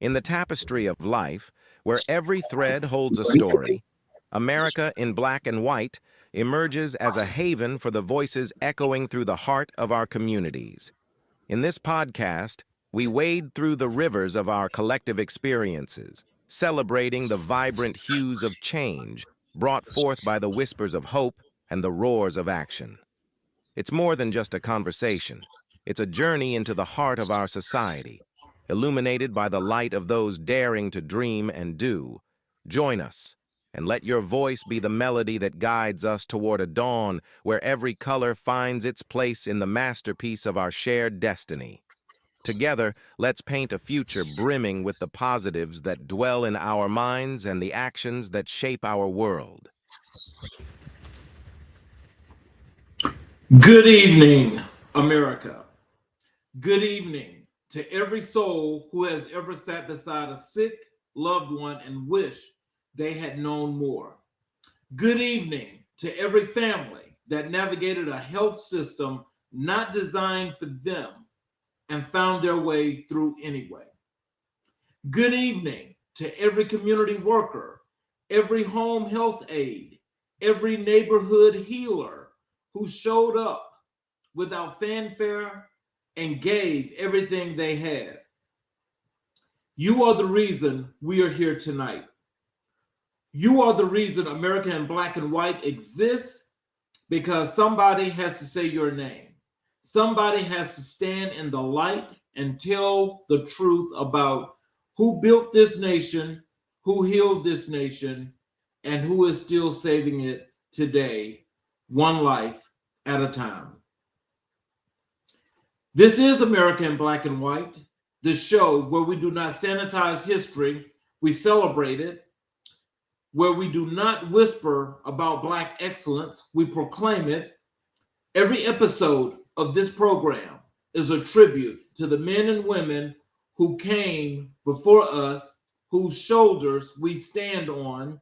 In the tapestry of life, where every thread holds a story, America in Black and White emerges as a haven for the voices echoing through the heart of our communities. In this podcast, we wade through the rivers of our collective experiences, celebrating the vibrant hues of change brought forth by the whispers of hope and the roars of action. It's more than just a conversation. It's a journey into the heart of our society, illuminated by the light of those daring to dream and do. Join us, and let your voice be the melody that guides us toward a dawn where every color finds its place in the masterpiece of our shared destiny. Together, let's paint a future brimming with the positives that dwell in our minds and the actions that shape our world. Good evening, America. Good evening to every soul who has ever sat beside a sick loved one and wished they had known more. Good evening to every family that navigated a health system not designed for them and found their way through anyway. Good evening to every community worker, every home health aide, every neighborhood healer who showed up without fanfare and gave everything they had. You are the reason we are here tonight. You are the reason America in Black and White exists, because somebody has to say your name. Somebody has to stand in the light and tell the truth about who built this nation, who healed this nation, and who is still saving it today, one life at a time. This is America in Black and White, the show where we do not sanitize history, we celebrate it, where we do not whisper about Black excellence, we proclaim it. Every episode of this program is a tribute to the men and women who came before us, whose shoulders we stand on,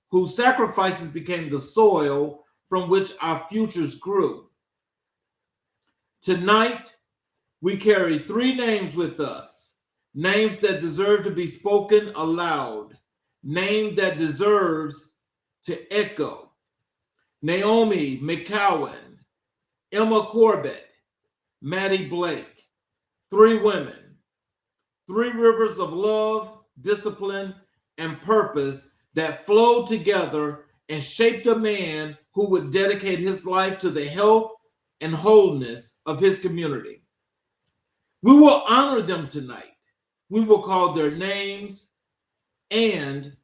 whose sacrifices became the soil from which our futures grew. Tonight, we carry three names with us, names that deserve to be spoken aloud, name that deserves to echo. Naomi McCowan, Emma Corbett, Maddie Blake, three women, three rivers of love, discipline, and purpose that flowed together and shaped a man who would dedicate his life to the health and wholeness of his community. We will honor them tonight. We will call their names, and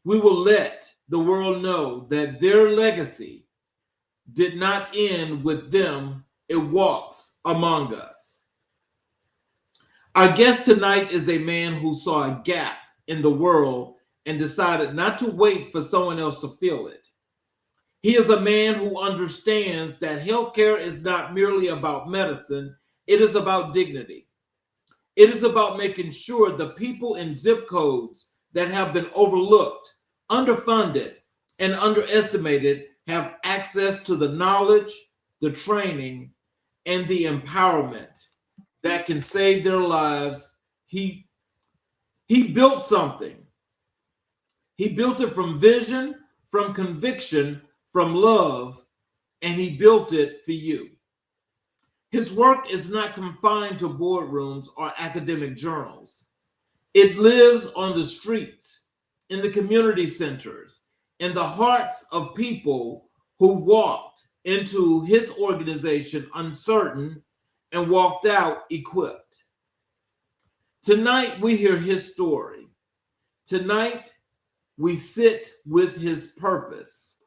we will let the world know that their legacy did not end with them. It walks among us. Our guest tonight is a man who saw a gap in the world and decided not to wait for someone else to fill it. He is a man who understands that healthcare is not merely about medicine, it is about dignity. It is about making sure the people in zip codes that have been overlooked, underfunded, and underestimated have access to the knowledge, the training, and the empowerment that can save their lives. He built something. He built it from vision, from conviction, from love, and he built it for you. His work is not confined to boardrooms or academic journals. It lives on the streets, in the community centers, in the hearts of people who walked into his organization uncertain and walked out equipped. Tonight, we hear his story. Tonight, we sit with his purpose.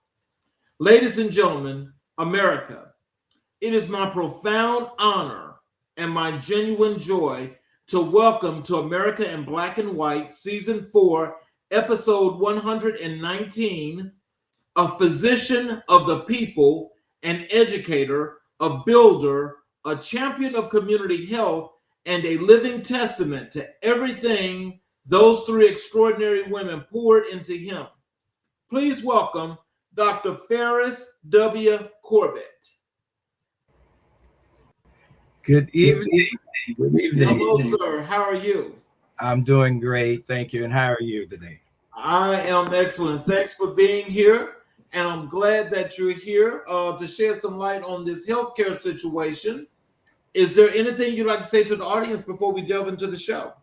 Ladies and gentlemen, America, it is my profound honor and my genuine joy to welcome to America in Black and White, Season 4, Episode 119, a physician of the people, an educator, a builder, a champion of community health, and a living testament to everything those three extraordinary women poured into him. Please welcome Dr. Feris W. Corbett. Good evening. Good evening. Hello, sir. How are you? I'm doing great. Thank you. And how are you today? I am excellent. Thanks for being here. And I'm glad that you're here to shed some light on this healthcare situation. Is there anything you'd like to say to the audience before we delve into the show?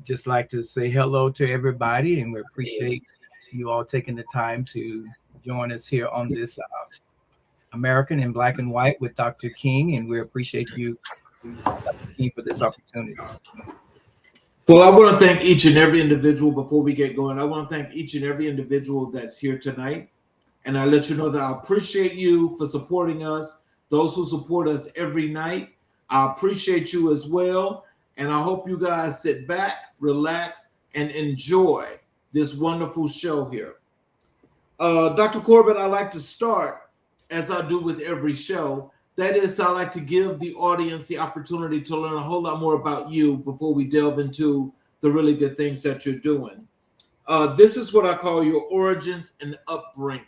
Just like to say hello to everybody, and we appreciate you all taking the time to join us here on this American in Black and White with Dr. King, and we appreciate you, Dr. King, for this opportunity. Well, I want to thank each and every individual before we get going. I want to thank each and every individual that's here tonight. And I let you know that I appreciate you for supporting us. Those who support us every night, I appreciate you as well. And I hope you guys sit back, relax, and enjoy this wonderful show here. Dr. Corbett, I like to start, as I do with every show. That is, I like to give the audience the opportunity to learn a whole lot more about you before we delve into the really good things that you're doing. This is what I call your origins and upbringing.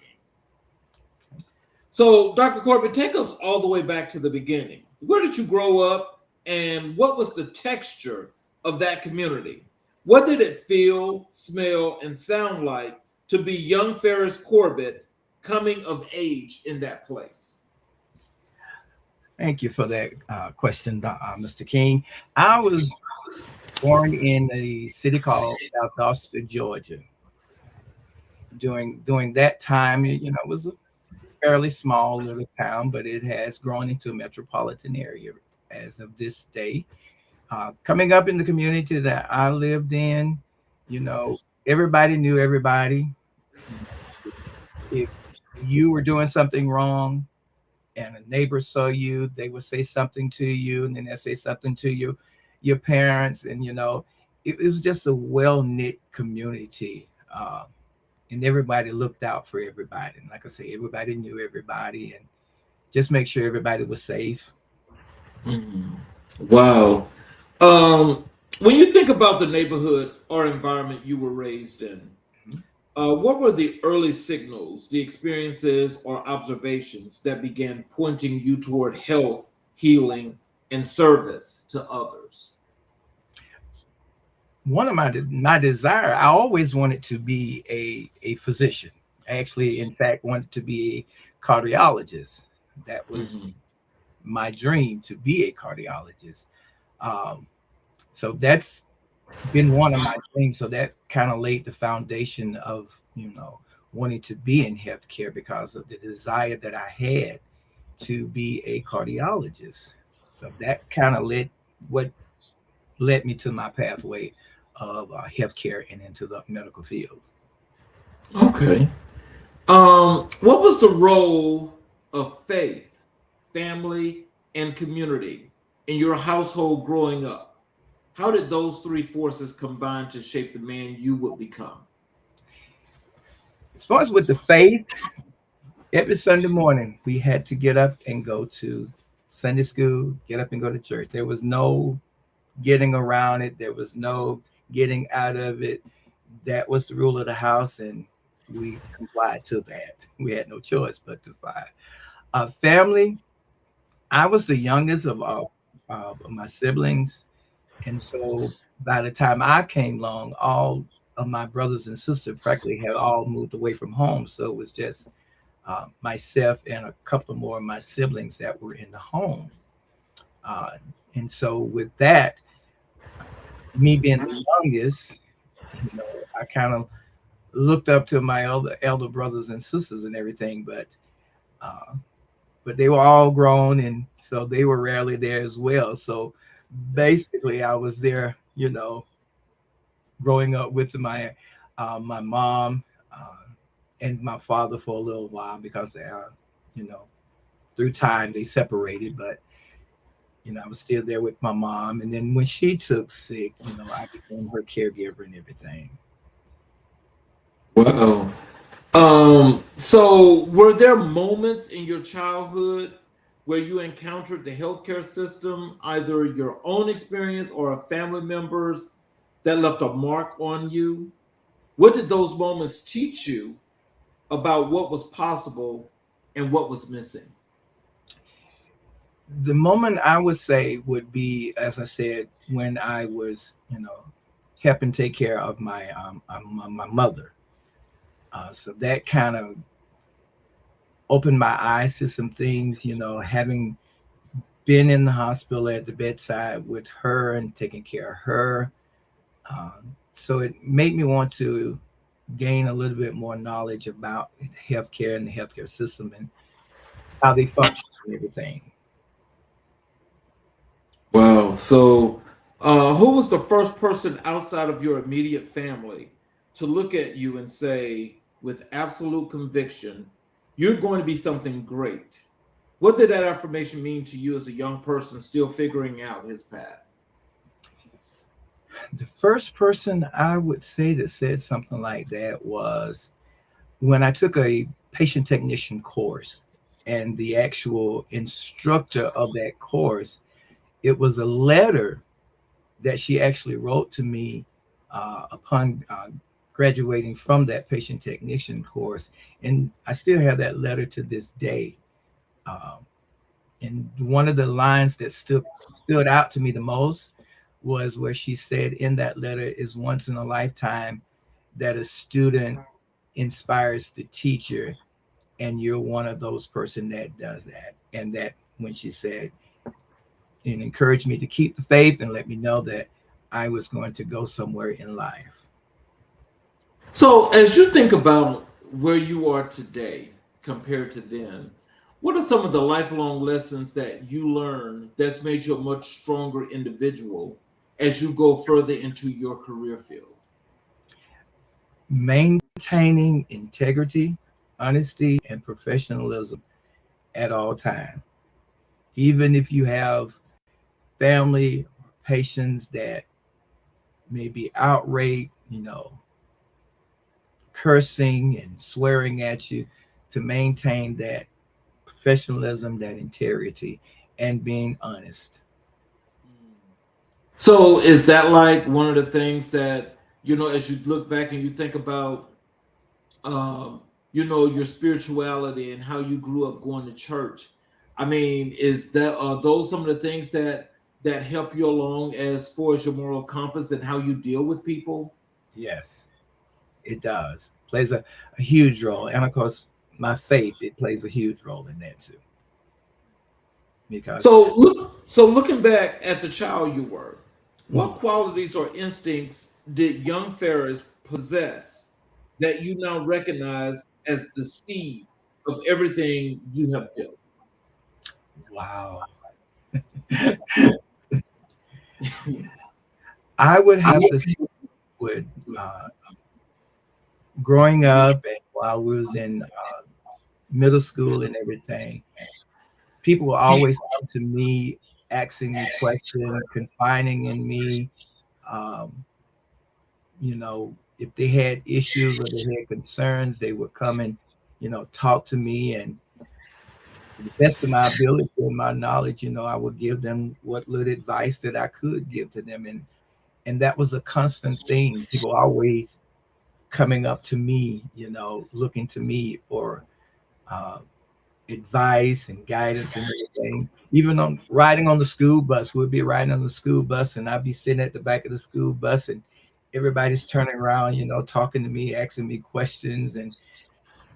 So, Dr. Corbett, take us all the way back to the beginning. Where did you grow up, and what was the texture of that community? What did it feel, smell, and sound like to be young Feris Corbett coming of age in that place? Thank you for that question, Mr. King. I was born in a city called South Austin, Georgia. During that time, it was a fairly small little town, but it has grown into a metropolitan area as of this day. Coming up in the community that I lived in, everybody knew everybody. If you were doing something wrong and a neighbor saw you, they would say something to you, and then they'd say something to your parents, and it was just a well-knit community. And everybody looked out for everybody. And like I say, everybody knew everybody, and just make sure everybody was safe. Wow. When you think about the neighborhood or environment you were raised in, what were the early signals, the experiences, or observations that began pointing you toward health, healing, and service to others? One of my desire, I always wanted to be a physician. I actually, in fact, wanted to be a cardiologist. That was my dream, to be a cardiologist. So that's been one of my dreams. So that kind of laid the foundation of, wanting to be in healthcare because of the desire that I had to be a cardiologist. So that kind of led me to my pathway of healthcare and into the medical field. Okay. What was the role of faith, family, and community in your household growing up? How did those three forces combine to shape the man you would become? As far as with the faith, every Sunday morning we had to get up and go to Sunday school, get up and go to church. There was no getting around it. There was no getting out of it. That was the rule of the house, and we complied to that. We had no choice but to follow. Family, I was the youngest of my siblings, and so by the time I came along, all of my brothers and sisters practically had all moved away from home. So it was just myself and a couple more of my siblings that were in the home. And so with that, me being the youngest, I kind of looked up to my elder brothers and sisters and everything, but they were all grown, and so they were rarely there as well. So basically, I was there, growing up with my mom and my father for a little while because through time they separated, but I was still there with my mom. And then when she took sick, I became her caregiver and everything. Wow. So were there moments in your childhood where you encountered the healthcare system, either your own experience or a family member's, that left a mark on you? What did those moments teach you about what was possible and what was missing? The moment I would say would be, as I said, when I was, helping take care of my mother. So that kind of opened my eyes to some things, having been in the hospital at the bedside with her and taking care of her. So it made me want to gain a little bit more knowledge about healthcare and the healthcare system and how they function and everything. Wow. So, who was the first person outside of your immediate family to look at you and say, with absolute conviction, you're going to be something great? What did that affirmation mean to you as a young person still figuring out his path? The first person I would say that said something like that was when I took a patient technician course, and the actual instructor of that course, it was a letter that she actually wrote to me upon graduating from that patient technician course. And I still have that letter to this day. And one of the lines that stood out to me the most was where she said in that letter, is once in a lifetime that a student inspires the teacher, and you're one of those person that does that. And that when she said, and encouraged me to keep the faith and let me know that I was going to go somewhere in life. So, as you think about where you are today compared to then, what are some of the lifelong lessons that you learned that's made you a much stronger individual as you go further into your career field? Maintaining integrity, honesty, and professionalism at all times. Even if you have family or patients that may be outraged, cursing and swearing at you, to maintain that professionalism, that integrity, and being honest. So, is that like one of the things that, as you look back and you think about, um, your spirituality and how you grew up going to church? I mean, is that are those some of the things that help you along as far as your moral compass and how you deal with people? Yes, it does. Plays a huge role. And of course, my faith, it plays a huge role in that too. Because So looking back at the child you were, what mm, qualities or instincts did young Ferris possess that you now recognize as the seeds of everything you have built? wow. I would have to say with uh, growing up and while we was in middle school and everything, people will always come to me asking me questions, confiding in me. Um, if they had issues or they had concerns, they would come and, talk to me. And to the best of my ability and my knowledge, I would give them what little advice that I could give to them. And that was a constant thing. People always coming up to me, looking to me for uh, advice and guidance and everything. Even on riding on the school bus, we'd be riding on the school bus, and I'd be sitting at the back of the school bus, and everybody's turning around, talking to me, asking me questions and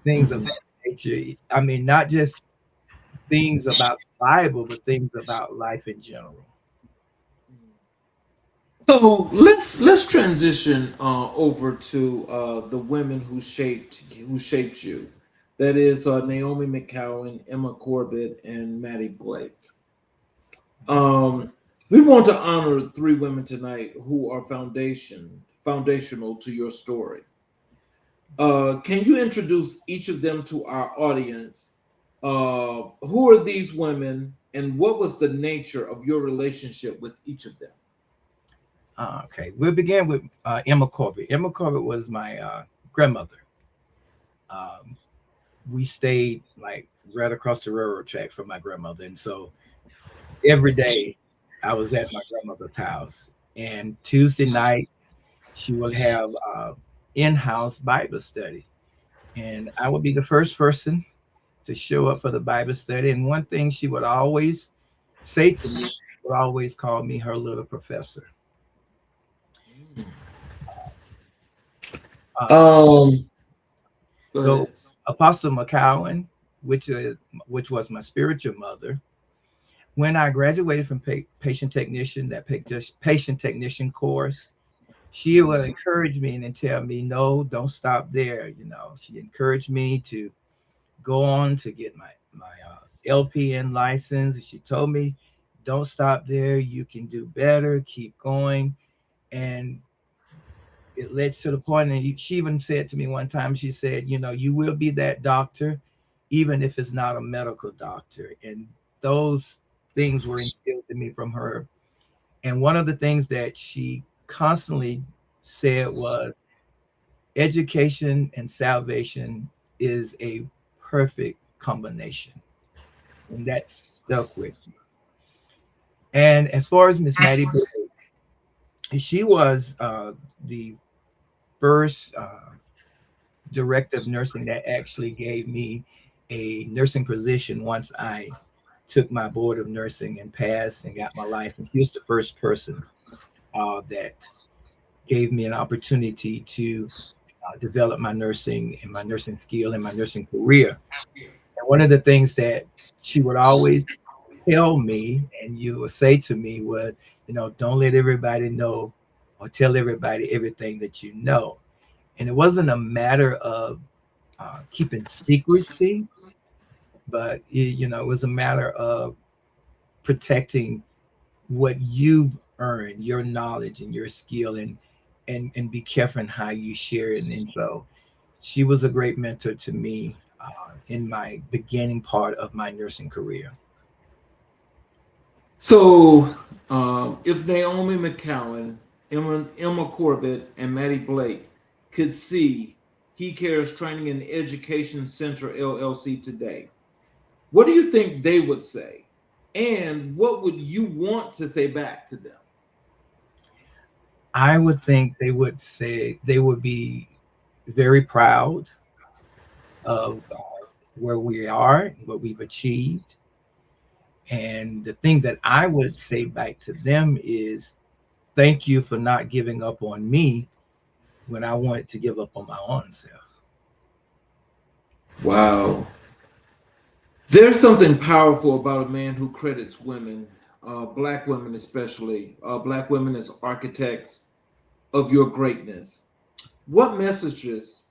things of Mhm. that nature. I mean, not just things about the Bible, but things about life in general. So let's transition over to the women who shaped you. That is Naomi McCowan, Emma Corbett, and Maddie Blake. Um, we want to honor three women tonight who are foundational to your story. Can you introduce each of them to our audience? Who are these women, and what was the nature of your relationship with each of them? Okay, we'll begin with Emma Corbett. Emma Corbett was my grandmother. Um, we stayed like right across the railroad track from my grandmother, and so every day I was at my grandmother's house. And Tuesday nights she would have in-house Bible study, and I would be the first person to show up for the Bible study. And one thing she would always say to me, would always call me her little professor. Um, go So ahead. Apostle McCowan, which was my spiritual mother, when I graduated from patient technician, just patient technician course, she would encourage me and then tell me, no, don't stop there. She encouraged me to go on to get my LPN license. She told me, don't stop there. You can do better. Keep going. And it led to the point, and she even said to me one time, she said, you will be that doctor, even if it's not a medical doctor. And those things were instilled in me from her. And one of the things that she constantly said was, education and salvation is a perfect combination. And that stuck with me. And as far as Miss Maddie, she was the first director of nursing that actually gave me a nursing position once I took my board of nursing and passed and got my license. She was the first person that gave me an opportunity to develop my nursing and my nursing skill and my nursing career. And one of the things that she would always tell me and you would say to me was, don't let everybody know or tell everybody everything that you know. And it wasn't a matter of keeping secrecy, but it was a matter of protecting what you've earned, your knowledge and your skill, and be careful in how you share it. And so she was a great mentor to me in my beginning part of my nursing career. So, if Naomi McCowan, Emma Corbett, and Maddie Blake could see He Cares Training and Education Center LLC today, what do you think they would say? And what would you want to say back to them? I would think they would say they would be very proud of where we are, what we've achieved. And the thing that I would say back to them is thank you for not giving up on me when I wanted to give up on my own self. Wow. There's something powerful about a man who credits women, Black women especially, Black women as architects of your greatness. What messages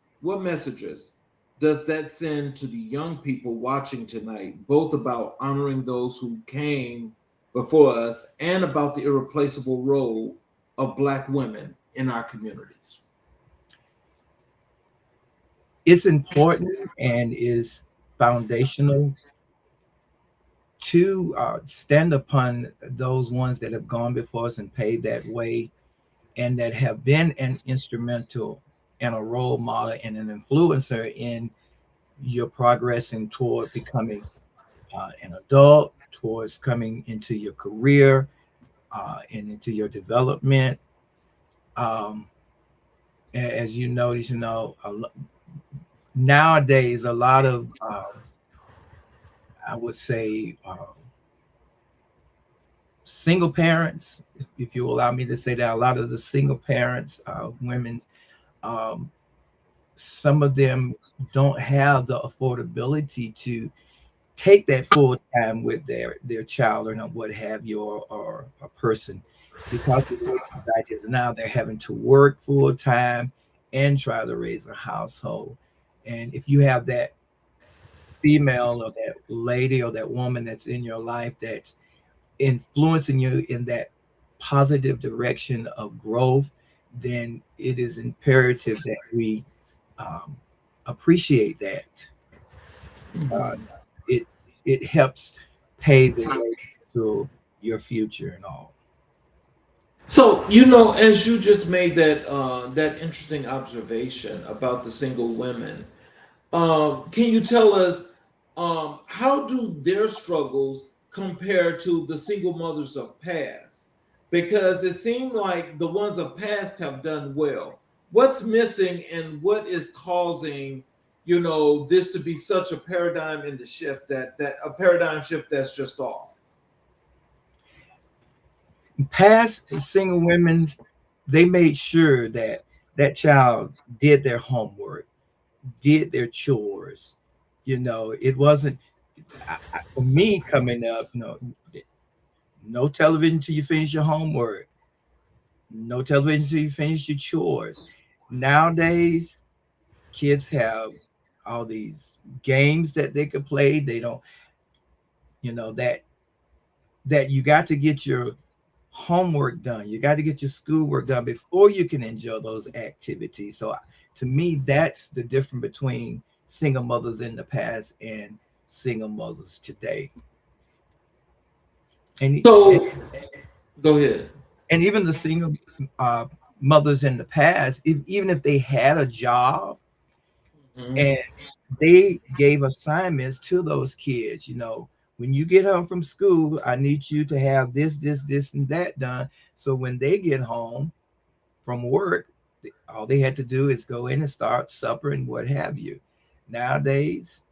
does that send to the young people watching tonight, both about honoring those who came before us and about the irreplaceable role of Black women in our communities? It's important and is foundational to stand upon those ones that have gone before us and paved that way and that have been an instrumental and a role model and an influencer in your progressing toward becoming an adult, towards coming into your career and into your development. Um, as you notice, nowadays a lot of I would say single parents, if you allow me to say that, a lot of the single parents, women, um, some of them don't have the affordability to take that full time with their child or what have you, or a person, because of the way society is now. They're having to work full time and try to raise a household. And if you have that female or that lady or that woman that's in your life that's influencing you in that positive direction of growth, then it is imperative that we um, appreciate that. Uh, Mhm. it it helps pave the way to your future and all. So, as you just made that interesting observation about the single women, can you tell us how do their struggles compare to the single mothers of past? Because it seemed like the ones of past have done well. What's missing and what is causing, this to be such a paradigm in the shift that a paradigm shift that's just off? Past single women, they made sure that that child did their homework, did their chores. It wasn't for me coming up. No television till you finish your homework. No television till you finish your chores. Nowadays, kids have all these games that they could play. They don't, that you got to get your homework done. You got to get your schoolwork done before you can enjoy those activities. So to me, that's the difference between single mothers in the past and single mothers today. And So go ahead. And even the single mothers in the past, even if they had a job, and they gave assignments to those kids, when you get home from school, I need you to have this, and that done. So when they get home from work, all they had to do is go in and start supper and what have you. Nowadays,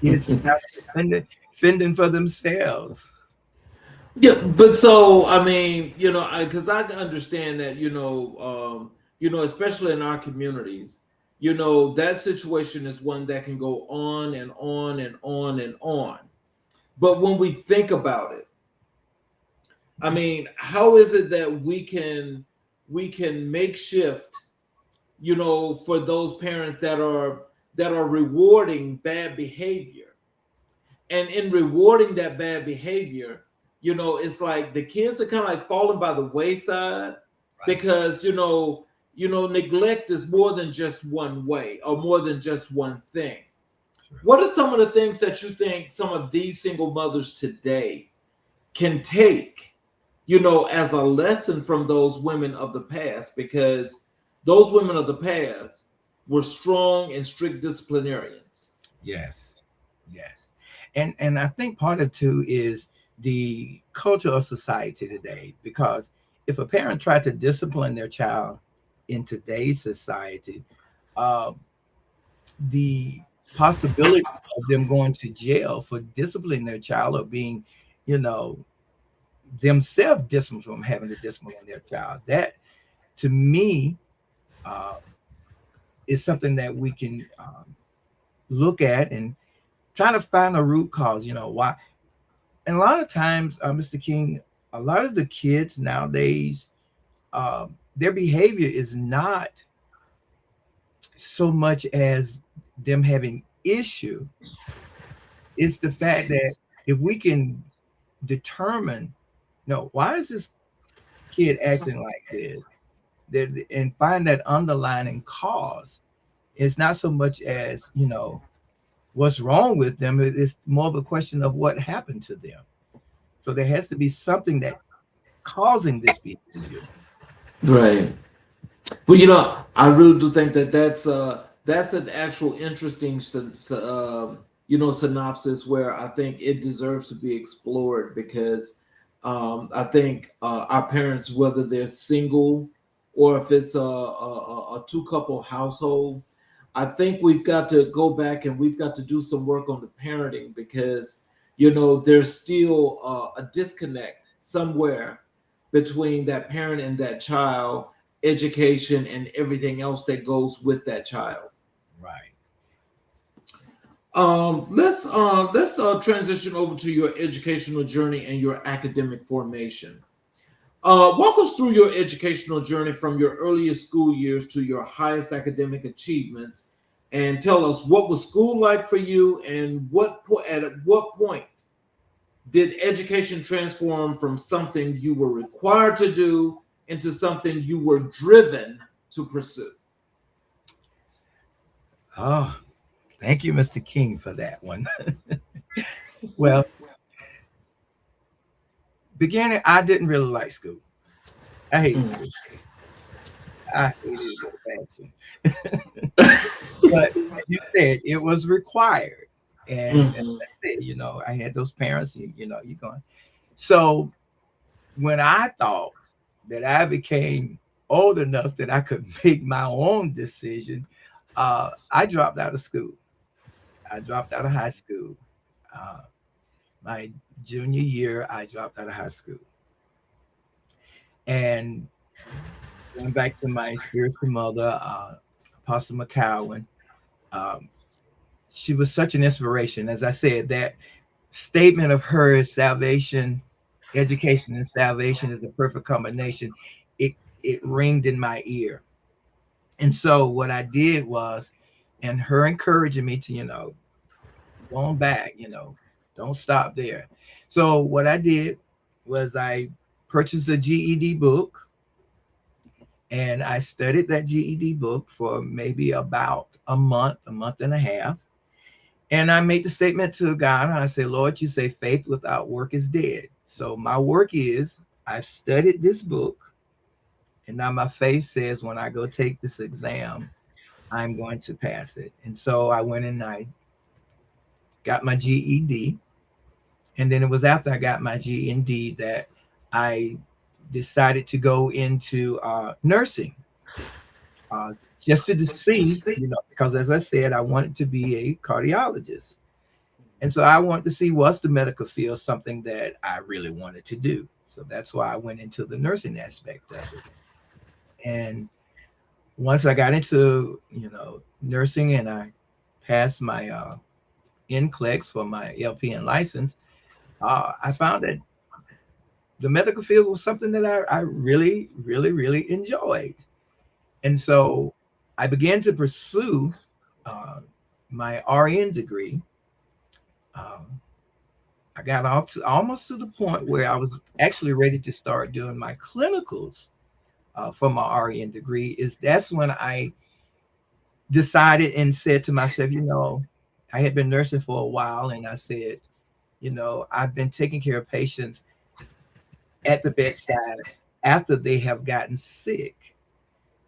kids have to fending for themselves. Yeah, but so I mean, because I understand that, especially in our communities, that situation is one that can go on and on and on and on. But when we think about it, I mean, how is it that we can make shift, for those parents that are rewarding bad behavior, and in rewarding that bad behavior, it's like the kids are kind of like falling by the wayside, right? Because neglect is more than just one way or more than just one thing. Sure. What are some of the things that you think some of these single mothers today can take, as a lesson from those women of the past? Because those women of the past were strong and strict disciplinarians. Yes. And I think part of it too is the culture of society today, because if a parent tried to discipline their child in today's society, the possibility of them going to jail for disciplining their child or being, themselves disciplined from having to discipline their child, that to me is something that we can look at and try to find a root cause, why. And a lot of times, Mr. King, a lot of the kids nowadays, their behavior is not so much as them having issue. It's the fact that if we can determine, why is this kid acting like this, and find that underlying cause, it's not so much as, what's wrong with them. It's more of a question of what happened to them. So there has to be something that causing this behavior. Right. Well, I really do think that that's an actual interesting synopsis where I think it deserves to be explored, because I think our parents, whether they're single or if it's a two-couple household, I think we've got to go back and we've got to do some work on the parenting, because there's still a disconnect somewhere between that parent and that child, education and everything else that goes with that child. Right. Let's transition over to your educational journey and your academic formation. Walk us through your educational journey from your earliest school years to your highest academic achievements, and tell us what was school like for you, and at what point did education transform from something you were required to do into something you were driven to pursue? Oh, thank you, Mr. King, for that one. Well, beginning, I didn't really like school. I hated school. I hated it. But you said it was required. And that's it, I had those parents, you're going. So when I thought that I became old enough that I could make my own decision, I dropped out of school. I dropped out of high school. My junior year, I dropped out of high school. And going back to my spiritual mother, Apostle McCowan. Um, she was such an inspiration. As I said, that statement of hers, salvation, education, and salvation is the perfect combination. It it ringed in my ear, and so what I did was, and her encouraging me to, go on back, don't stop there. So what I did was I purchased a GED book, and I studied that GED book for maybe about a month and a half. And I made the statement to God, and I said, Lord, you say faith without work is dead. So my work is I've studied this book, and now my faith says when I go take this exam, I'm going to pass it. And so I went and I got my GED. And then it was after I got my GED that I decided to go into nursing, just to see, because as I said, I wanted to be a cardiologist. And so I wanted to see, was the medical field something that I really wanted to do? So that's why I went into the nursing aspect of it. And once I got into, nursing, and I passed my NCLEX for my LPN license, I found that the medical field was something that I really, really, really enjoyed. And so I began to pursue my RN degree. I got almost to the point where I was actually ready to start doing my clinicals for my RN degree. That's when I decided and said to myself, I had been nursing for a while, and I said, I've been taking care of patients at the bedside after they have gotten sick.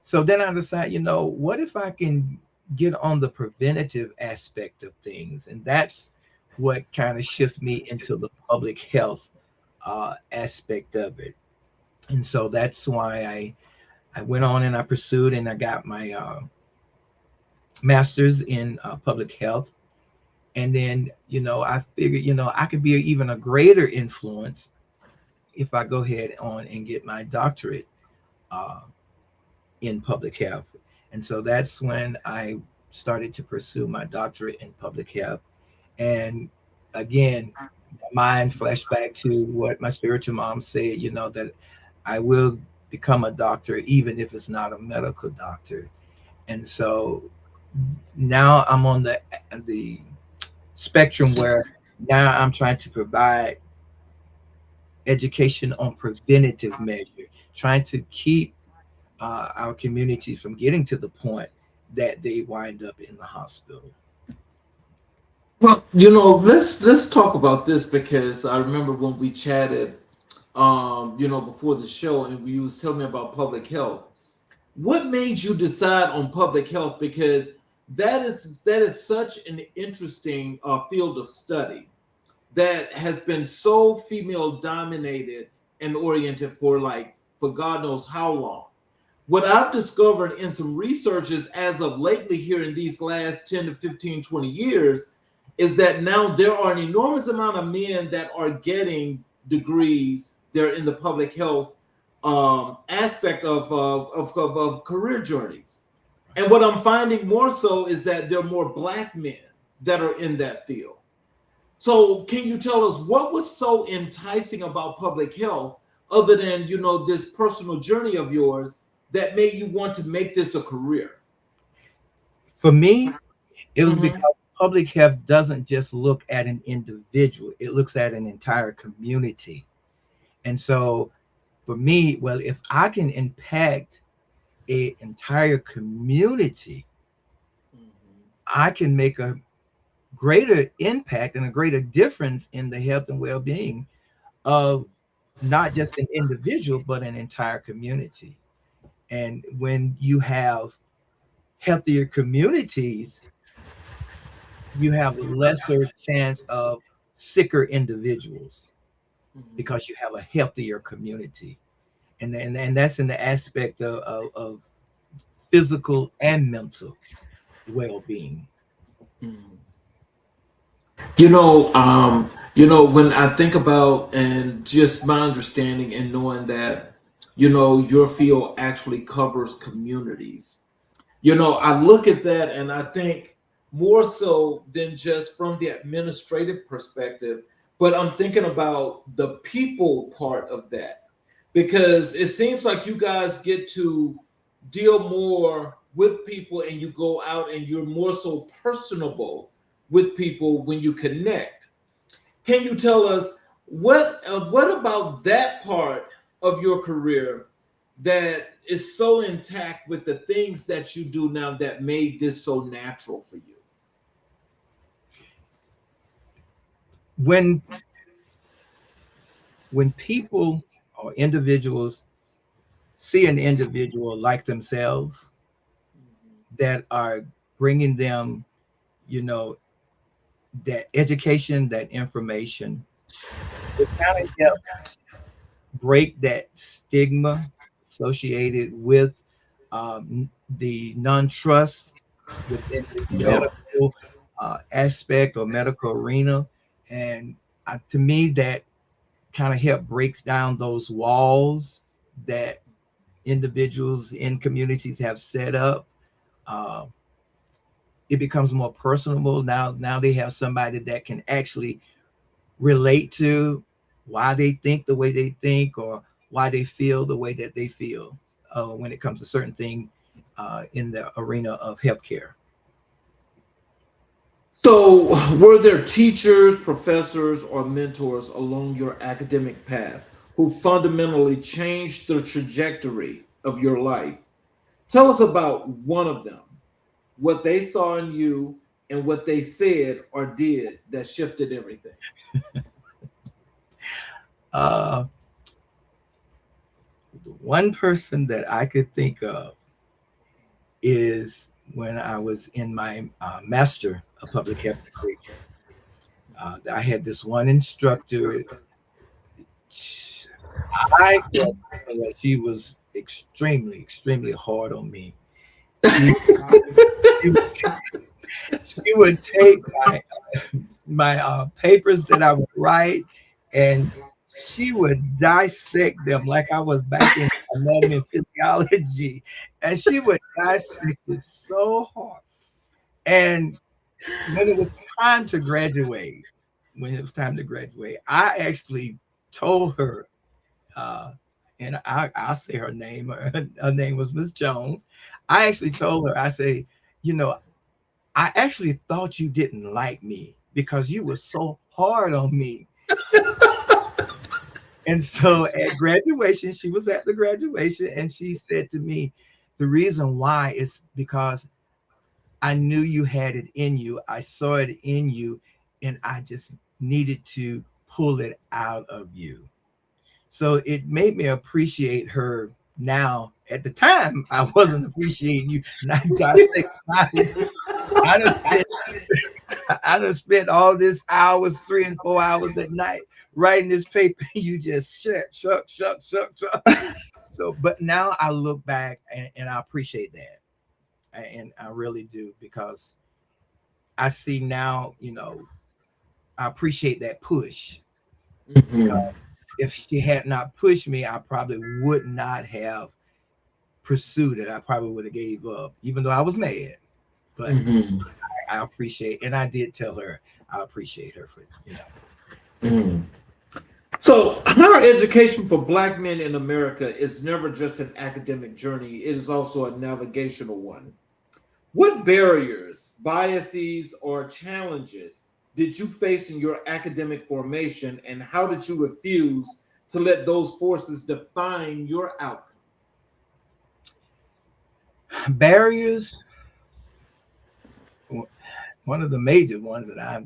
So then I decided, what if I can get on the preventative aspect of things? And that's what kind of shifted me into the public health aspect of it. And so that's why I went on and I pursued, and I got my master's in public health. And then, I figured, I could be even a greater influence if I go ahead on and get my doctorate in public health. And so that's when I started to pursue my doctorate in public health. And again, my mind flashed back to what my spiritual mom said, that I will become a doctor, even if it's not a medical doctor. And so now I'm on the spectrum where now I'm trying to provide education on preventative measure, trying to keep our communities from getting to the point that they wind up in the hospital. Well, let's talk about this, because I remember when we chatted, before the show, and you was telling me about public health. What made you decide on public health? Because that is such an interesting field of study that has been so female dominated and oriented for God knows how long. What I've discovered in some researches as of lately here in these last 10 to 15, 20 years is that now there are an enormous amount of men that are getting degrees. They're in the public health aspect of career journeys. And what I'm finding more so is that there are more Black men that are in that field. So can you tell us what was so enticing about public health, other than, this personal journey of yours, that made you want to make this a career? For me, it was because public health doesn't just look at an individual, it looks at an entire community. And so for me, well, if I can impact an entire community, I can make a greater impact and a greater difference in the health and well-being of not just an individual, but an entire community. And when you have healthier communities, you have a lesser chance of sicker individuals because you have a healthier community. And that's in the aspect of physical and mental well-being. When I think about, and just my understanding and knowing that your field actually covers communities. I look at that and I think more so than just from the administrative perspective, but I'm thinking about the people part of that, because it seems like you guys get to deal more with people and you go out and you're more so personable with people when you connect. Can you tell us what about that part of your career that is so intact with the things that you do now that made this so natural for you? When people or individuals see an individual like themselves that are bringing them, that education, that information, it kind of helps break that stigma associated with the non-trust within this Yep. medical aspect or medical arena. And to me, that kind of help breaks down those walls that individuals in communities have set up. Uh, it becomes more personable now. Now they have somebody that can actually relate to why they think the way they think or why they feel the way that they feel when it comes to certain things in the arena of healthcare. So, were there teachers, professors, or mentors along your academic path who fundamentally changed the trajectory of your life? Tell us about one of them, what they saw in you, and what they said or did that shifted everything. Uh, One person that I could think of is when I was in my master of public health degree. I had this one instructor. I felt that she was extremely, extremely hard on me. She, she, would, she would take my papers that I would write, and she would dissect them like I was back in anatomy and physiology, and she would dissect it so hard. And when it was time to graduate, I actually told her, uh, and I'll say her name. Her name was Miss Jones. I actually told her, I say, I actually thought you didn't like me because you were so hard on me. And so at graduation, she was at the graduation and she said to me, the reason why is because I knew you had it in you. I saw it in you, and I just needed to pull it out of you. So it made me appreciate her now. At the time, I wasn't appreciating you. And I done spent, I done spent all this hours, 3 and 4 hours at night writing this paper. You just shuck. So, but now I look back and I appreciate that. And I really do, because I see now, I appreciate that push. Mhm. If she had not pushed me, I probably would not have pursued it. I probably would have gave up, even though I was mad. But Mhm. I appreciate, and I did tell her I appreciate her for. Mhm. So, higher education for Black men in America is never just an academic journey, it is also a navigational one. What barriers, biases, or challenges did you face in your academic formation, and how did you refuse to let those forces define your outcome? Barriers. One of the major ones that I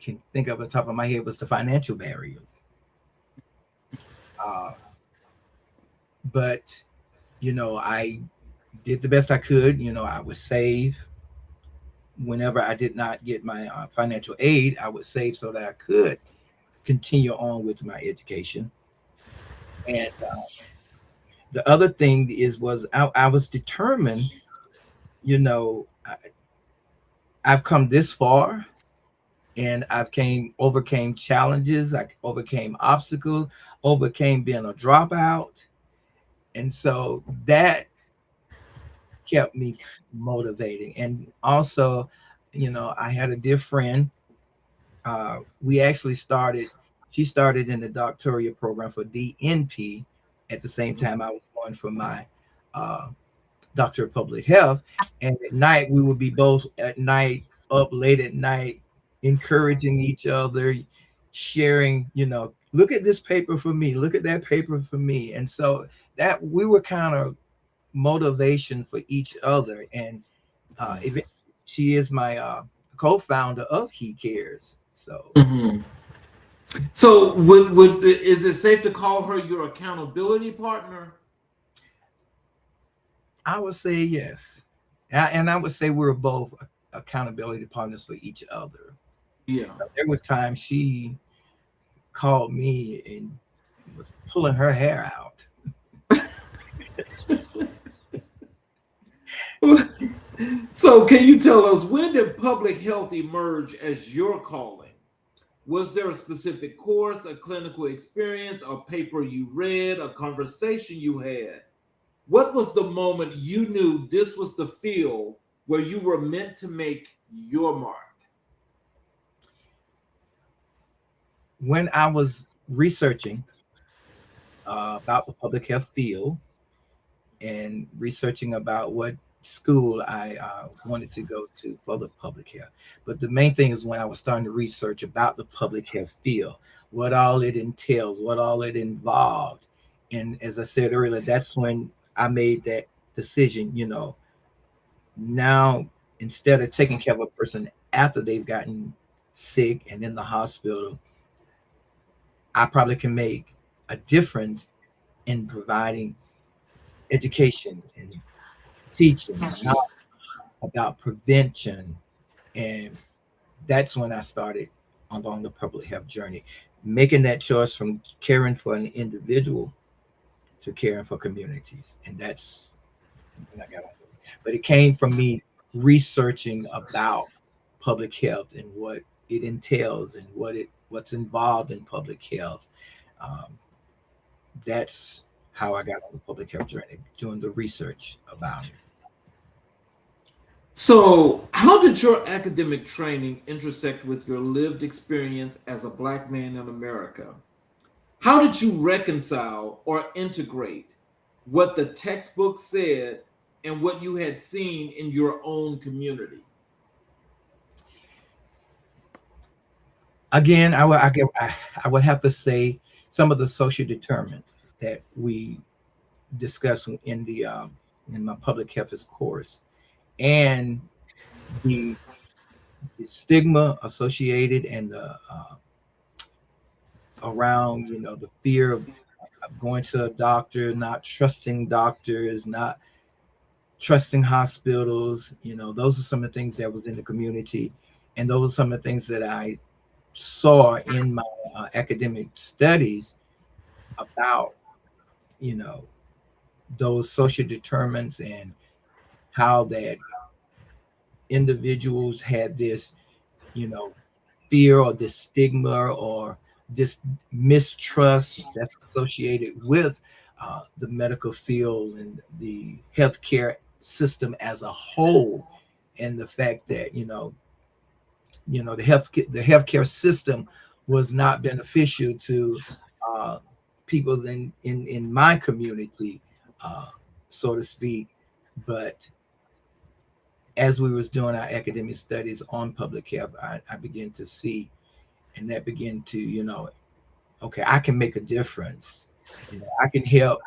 can think of at the top of my head was the financial barriers. Uh, but I did the best I could. I would save whenever I did not get my financial aid. I would save so that I could continue on with my education. And the other thing was I was determined. I've come this far, and overcame challenges. I overcame obstacles, overcame being a dropout, And so that kept me motivating. And also, I had a dear friend. We actually she started in the doctoral program for DNP at the same time I was going for my uh, Doctor of Public Health. And at night, we would be both at night, up late at night, encouraging each other, sharing, look at this paper for me, look at that paper for me. And so that we were kind of motivation for each other. And she is my co-founder of He Cares. So, so would is it safe to call her your accountability partner? I would say yes, and I would say we're both accountability partners for each other. Yeah, there were times she called me and was pulling her hair out. So can you tell us, when did public health emerge as your calling? Was there a specific course, a clinical experience, a paper you read, a conversation you had? What was the moment you knew this was the field where you were meant to make your mark? When I was researching about the public health field and researching about what school I wanted to go to for the public health. But the main thing is when I was starting to research about the public health field, what all it entails, what all it involved. And as I said earlier, that's when I made that decision, now instead of taking care of a person after they've gotten sick and in the hospital, I probably can make a difference in providing education and teaching about prevention. And that's when I started along the public health journey, making that choice from caring for an individual to caring for communities. And that's when I got on it. But it came from me researching about public health and what it entails and what's involved in public health. That's how I got on the public health journey, doing the research about it. So, how did your academic training intersect with your lived experience as a Black man in America? How did you reconcile or integrate what the textbook said and what you had seen in your own community? Again, I would have to say some of the social determinants that we discussed in my public health course, and the stigma associated and the around the fear of going to a doctor, not trusting doctors, not trusting hospitals. Those are some of the things that was in the community, and those are some of the things that I saw in my academic studies about those social determinants and how that individuals had this fear or this stigma or this mistrust that's associated with the medical field and the healthcare system as a whole, and the fact that the healthcare system was not beneficial to people in my community, so to speak. But as we was doing our academic studies on public health, I began to see, and that began to, okay, I can make a difference. I can help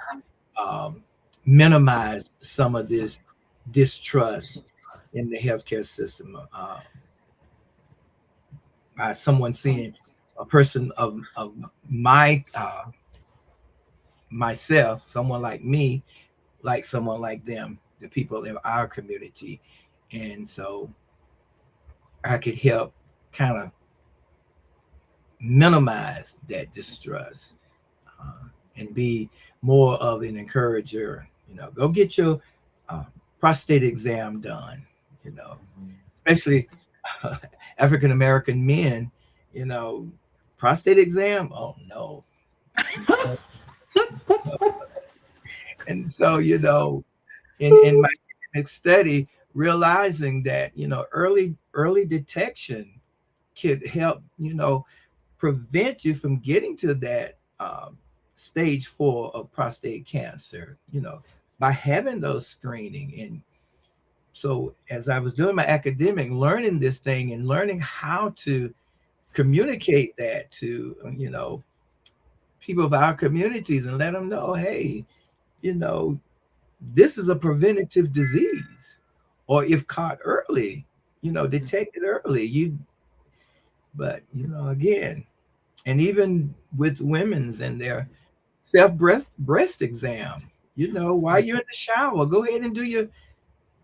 minimize some of this distrust in the healthcare system by someone seeing a person of my myself, someone like me, like someone like them, the people in our community. And so I could help kind of minimize that distrust and be more of an encourager. Go get your prostate exam done, especially African American men, prostate exam. Oh no. And so, in my academic study, realizing that, early detection could help, prevent you from getting to that stage 4 of prostate cancer, by having those screening. And so as I was doing my academic, learning this thing and learning how to communicate that to, people of our communities and let them know, hey, you know, this is a preventative disease. Or if caught early, detected early, but again, and even with women's and their self breast exam, while you're in the shower, go ahead and do your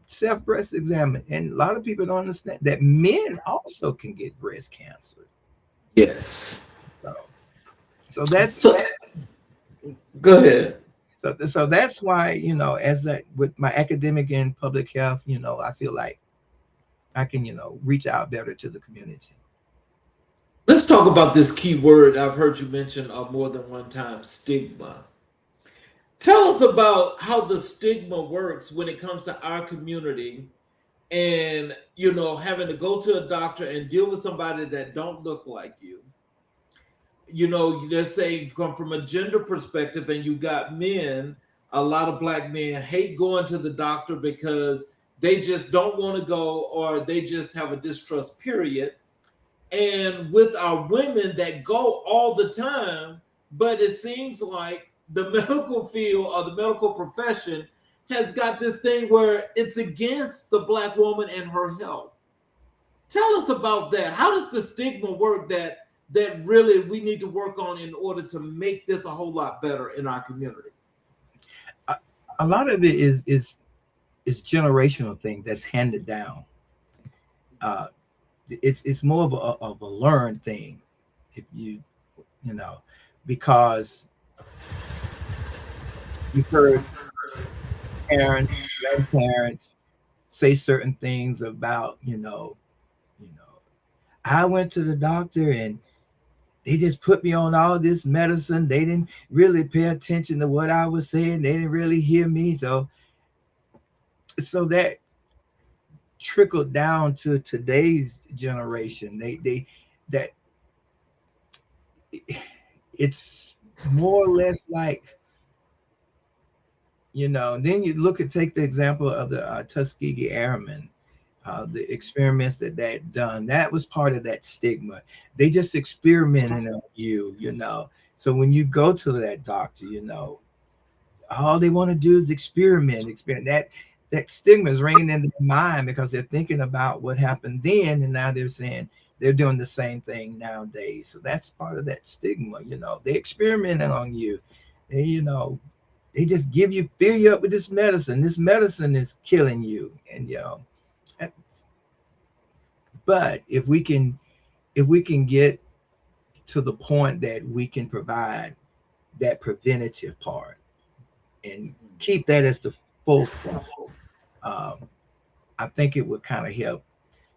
self breast exam. And a lot of people don't understand that men also can get breast cancer. Yes. So that's so. Go ahead. So that's why, with my academic and public health, I feel like I can, reach out better to the community. Let's talk about this key word I've heard you mention more than one time, stigma. Tell us about how the stigma works when it comes to our community and, having to go to a doctor and deal with somebody that don't look like you. Let's say you come from a gender perspective and you got men, a lot of black men hate going to the doctor because they just don't want to go or they just have a distrust period. And with our women that go all the time, but it seems like the medical field or the medical profession has got this thing where it's against the black woman and her health. Tell us about that. How does the stigma work that really we need to work on in order to make this a whole lot better in our community? A lot of it is generational thing that's handed down. It's more of a learned thing, if because you've heard parents, grandparents say certain things about, I went to the doctor and they just put me on all this medicine. They didn't really pay attention to what I was saying. They didn't really hear me. So that trickled down to today's generation. That it's more or less like, then you take the example of the Tuskegee Airmen, the experiments that done. That was part of that stigma. They just experimented on you, So when you go to that doctor, all they want to do is experiment. That stigma is ringing in their mind because they're thinking about what happened then, and now they're saying they're doing the same thing nowadays. So that's part of that stigma. They experimenting on you. They just fill you up with this medicine. This medicine is killing you, and but if we can get to the point that we can provide that preventative part and keep that as the forefront, I think it would kind of help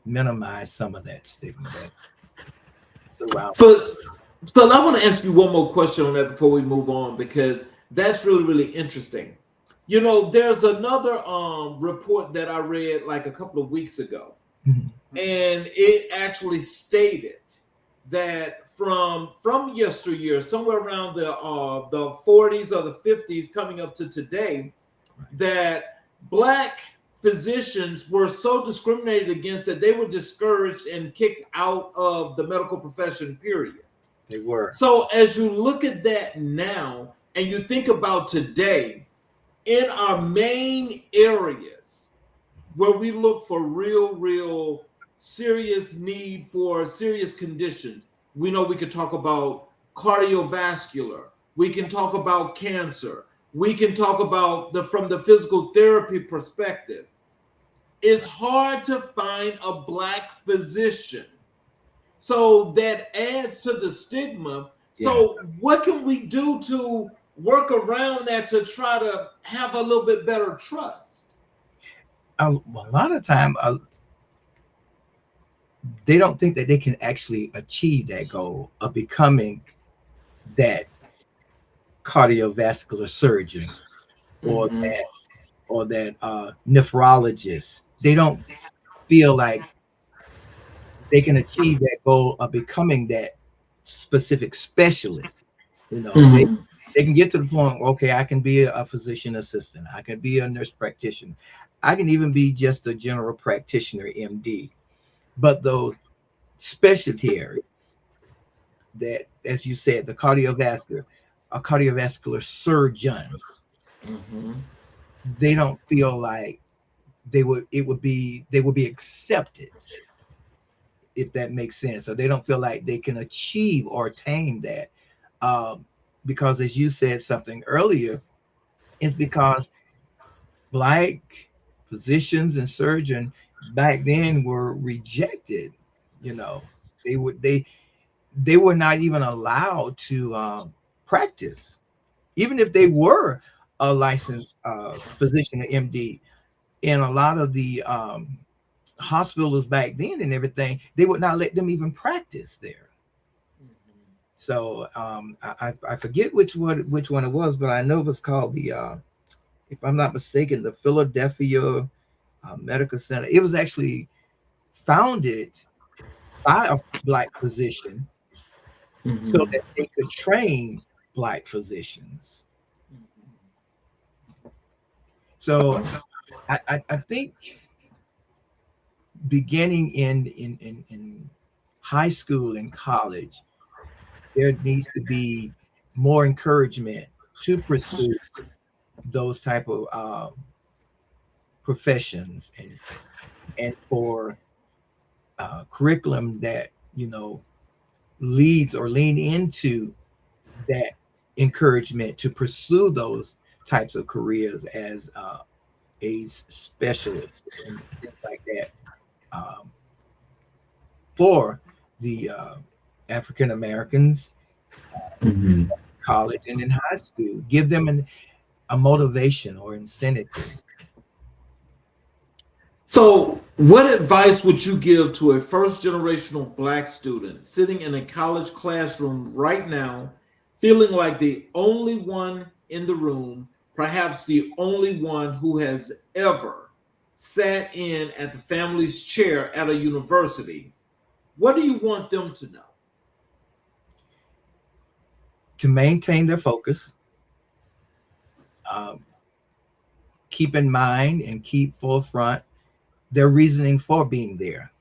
minimize some of that stigma. So I want to ask you one more question on that before we move on, because that's really, really interesting. There's another report that I read like a couple of weeks ago. Mm-hmm. And it actually stated that from yesteryear, somewhere around the 40s or the 50s coming up to today, that Black physicians were so discriminated against that they were discouraged and kicked out of the medical profession, period. They were. So as you look at that now and you think about today, in our main areas where we look for real serious need for serious conditions, we know we could talk about cardiovascular, we can talk about cancer, we can talk about from the physical therapy perspective. It's hard to find a Black physician. So that adds to the stigma. So what can we do to work around that to try to have a little bit better trust? A lot of time, they don't think that they can actually achieve that goal of becoming that cardiovascular surgeon or that nephrologist. They don't feel like they can achieve that goal of becoming that specific specialist. You know, they can get to the point, okay, I can be a physician assistant, I can be a nurse practitioner, I can even be just a general practitioner, MD. But those specialty areas that, as you said, the cardiovascular, a cardiovascular surgeon, they don't feel like they would be accepted, if that makes sense. So they don't feel like they can achieve or attain that. Because as you said something earlier, it's because Black physicians and surgeons back then were rejected. You know, they were not even allowed to practice, even if they were a licensed physician or MD. In a lot of the hospitals back then and everything, they would not let them even practice there. So I forget which one it was, but I know it was called the, if I'm not mistaken, the Philadelphia Medical Center. It was actually founded by a Black physician so that they could train Black physicians. So I think beginning in high school and college, there needs to be more encouragement to pursue those type of professions, and for curriculum that, you know, leads or lean into that encouragement to pursue those types of careers as a specialist and things like that, for the African Americans, college and in high school. Give them a motivation or incentive. So, what advice would you give to a first generational Black student sitting in a college classroom right now, feeling like the only one in the room, perhaps the only one who has ever sat in at the family's chair at a university? What do you want them to know? To maintain their focus, keep in mind and keep forefront their reasoning for being there,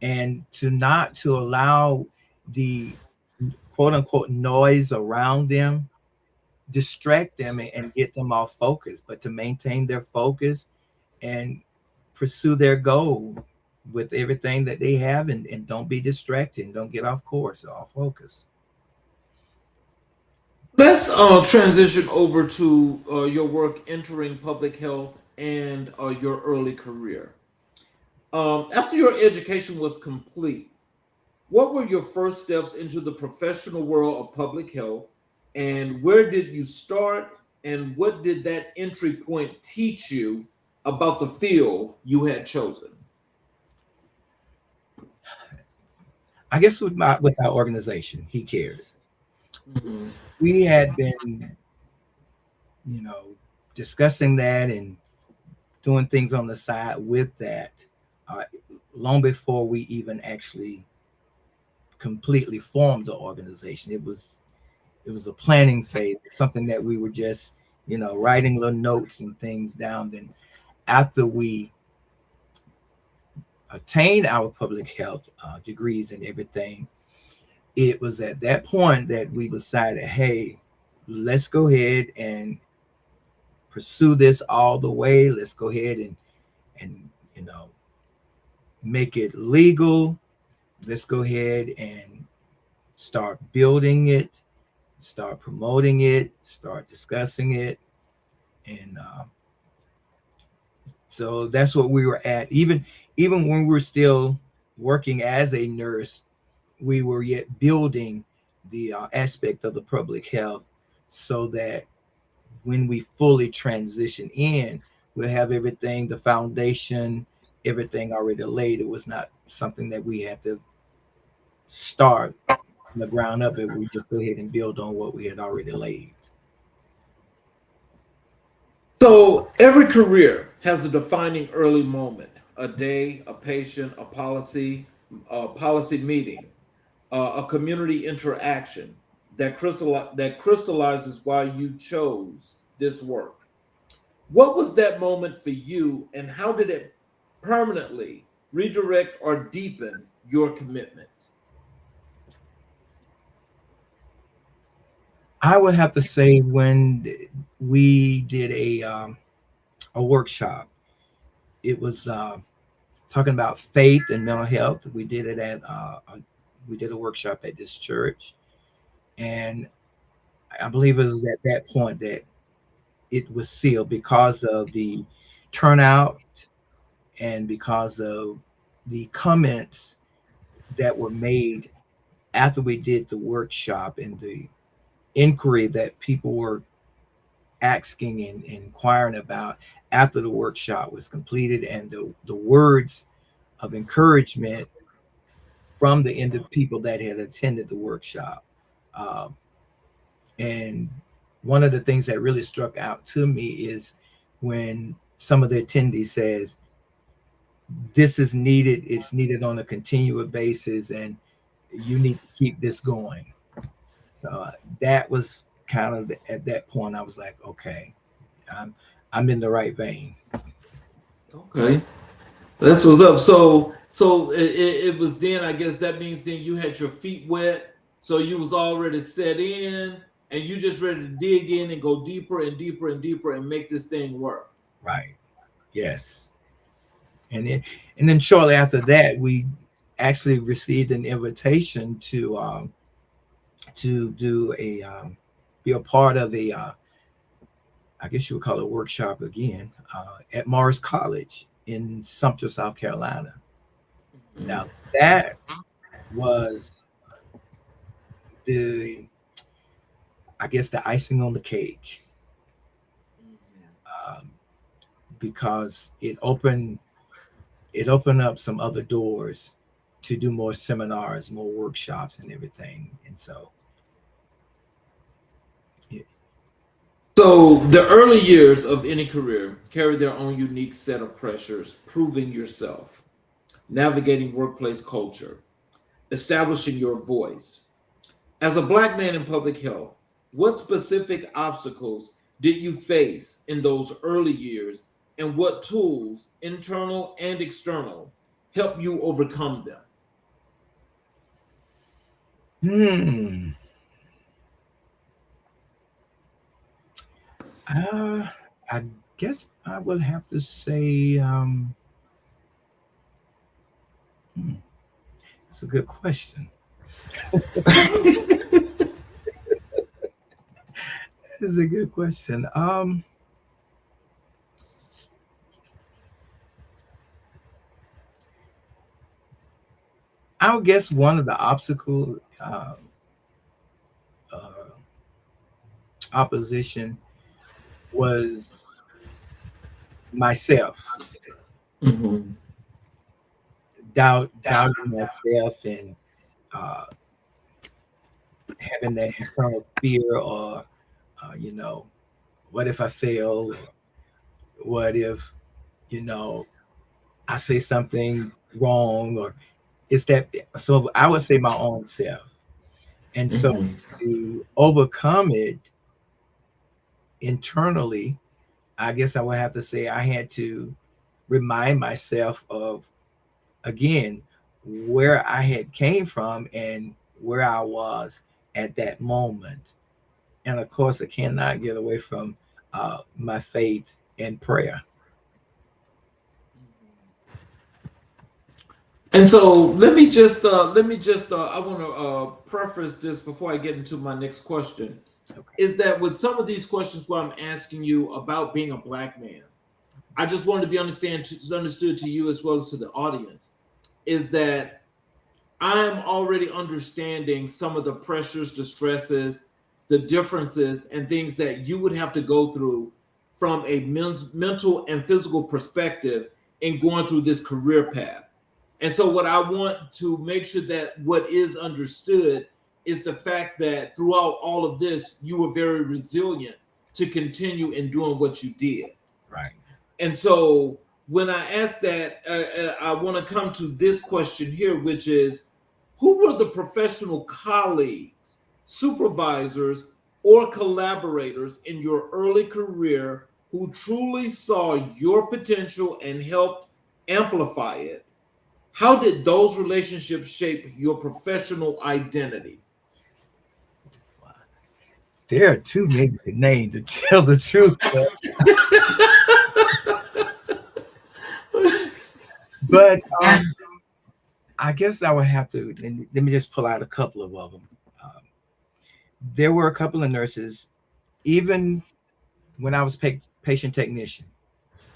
and to allow the quote unquote noise around them distract them and get them off focus, but to maintain their focus and pursue their goal with everything that they have, and don't be distracted and don't get off course or off focus. Let's transition over to your work entering public health and your early career. After your education was complete, what were your first steps into the professional world of public health, and where did you start, and what did that entry point teach you about the field you had chosen? I guess with our organization, He Cares, we had been, you know, discussing that and doing things on the side with that long before we even actually completely formed the organization. It was a planning phase, something that we were just, you know, writing little notes and things down. Then after we attained our public health degrees and everything, it was at that point that we decided, hey, let's go ahead and pursue this all the way. Let's go ahead and you know, make it legal. Let's go ahead and start building it, start promoting it, start discussing it. And so that's what we were at. Even when we were still working as a nurse, we were yet building the aspect of the public health, so that when we fully transition in, we'll have everything, the foundation, everything already laid. It was not something that we had to start from the ground up. If we just go ahead and build on what we had already laid. So every career has a defining early moment, a day, a patient, a policy meeting, a community interaction that crystallizes why you chose this work. What was that moment for you, and how did it permanently redirect or deepen your commitment? I would have to say when we did a workshop. It was talking about faith and mental health. We did it at we did a workshop at this church, and I believe it was at that point that it was sealed because of the turnout and because of the comments that were made after we did the workshop and the inquiry that people were asking and inquiring about after the workshop was completed, and the words of encouragement from the end of people that had attended the workshop. Um, and one of the things that really struck out to me is when some of the attendees says, this is needed, it's needed on a continual basis, and you need to keep this going. So that was kind of at that point, I was like, okay, I'm, I'm in the right vein. Okay, that's what's up. So it was then. I guess that means then you had your feet wet, so you was already set in, and you just ready to dig in and go deeper and deeper and deeper and make this thing work. Right. Yes. And then shortly after that, we actually received an invitation to do a be a part of a I guess you would call it a workshop again at Morris College in Sumter, South Carolina. Now that was the I guess the icing on the cake, um, because it opened up some other doors to do more seminars, more workshops, and everything. And so, yeah. So the early years of any career carry their own unique set of pressures, proving yourself, navigating workplace culture, establishing your voice. As a black man in public health, what specific obstacles did you face in those early years, and what tools, internal and external, help you overcome them? Hmm. Uh, I guess I would have to say, hmm, it's a good question. It's a good question. I would guess one of the uh, opposition was myself, Mhm. doubting myself, and uh, having that internal fear, or you know, what if I fail? What if you know I say something wrong? Or it's that. So I would say my own self, and so Mhm. to overcome it internally, I guess I would have to say I had to remind myself of, again, where I had came from and where I was at that moment. And of course, I cannot get away from my faith and prayer. And so let me just I want to preface this before I get into my next question. Okay. Is that with some of these questions where I'm asking you about being a black man, I just wanted to be understood to you as well as to the audience, is that I'm already understanding some of the pressures, the stresses, the differences, and things that you would have to go through from a mental and physical perspective in going through this career path. And so, what I want to make sure that what is understood is the fact that throughout all of this, you were very resilient to continue in doing what you did. Right. And so when I ask that, I want to come to this question here, which is, who were the professional colleagues, supervisors, or collaborators in your early career who truly saw your potential and helped amplify it? How did those relationships shape your professional identity? There are too many to name, to tell the truth. But I guess I would have to, let me just pull out a couple of them. There were a couple of nurses, even when I was patient technician,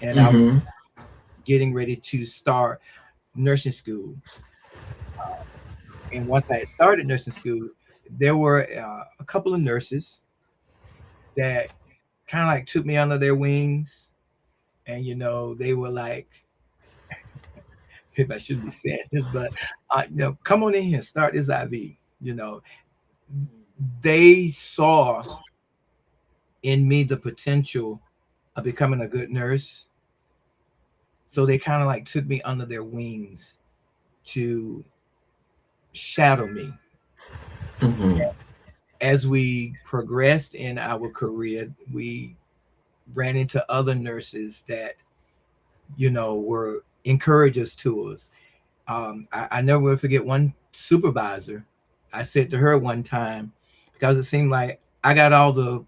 and I was getting ready to start nursing school. And once I had started nursing school, there were a couple of nurses that kind of like took me under their wings. And, you know, they were like, if I shouldn't be saying this, but, you know, come on in here, start this IV. You know, they saw in me the potential of becoming a good nurse. So they kind of like took me under their wings to shadow me. As we progressed in our career, we ran into other nurses that, you know, were encouragers to us. I never will forget one supervisor. I said to her one time, because it seemed like I got all the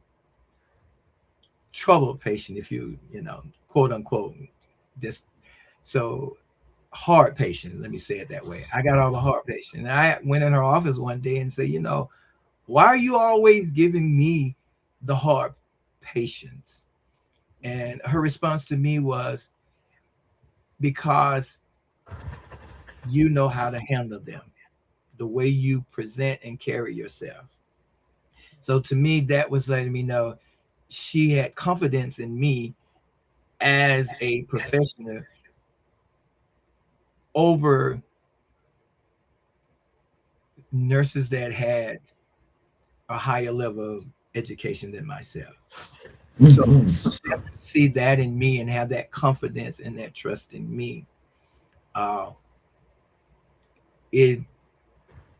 troubled patient, if you know, quote unquote, this, so hard patient, let me say it that way. I got all the hard patient. And I went in her office one day and said, you know, why are you always giving me the hard patients? And her response to me was, because you know how to handle them, the way you present and carry yourself. So to me, that was letting me know she had confidence in me as a professional over nurses that had a higher level of education than myself. So to see that in me and have that confidence and that trust in me, it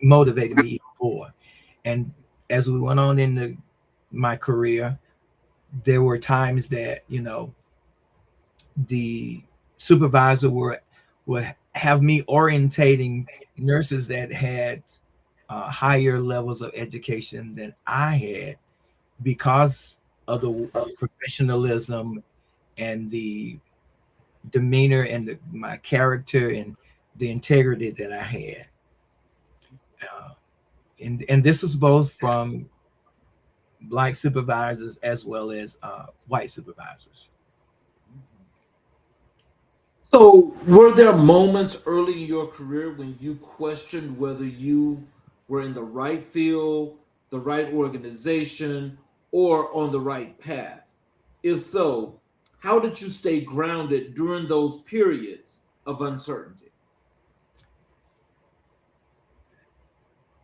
motivated me more. And as we went on into my career, there were times that, you know, the supervisor would have me orientating nurses that had higher levels of education than I had, because of the professionalism and the demeanor and my character and the integrity that I had. And this was both from Black supervisors as well as white supervisors. So, were there moments early in your career when you questioned whether you were in the right field, the right organization, or on the right path? If so, how did you stay grounded during those periods of uncertainty?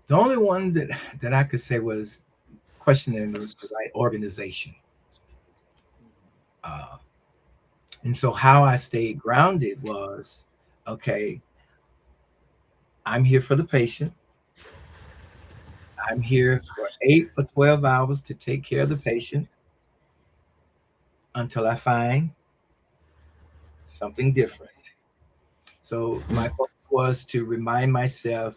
The only one that I could say was questioning the right organization. And so how I stayed grounded was, okay, I'm here for the patient. I'm here for 8 or 12 hours to take care of the patient until I find something different. So my focus was to remind myself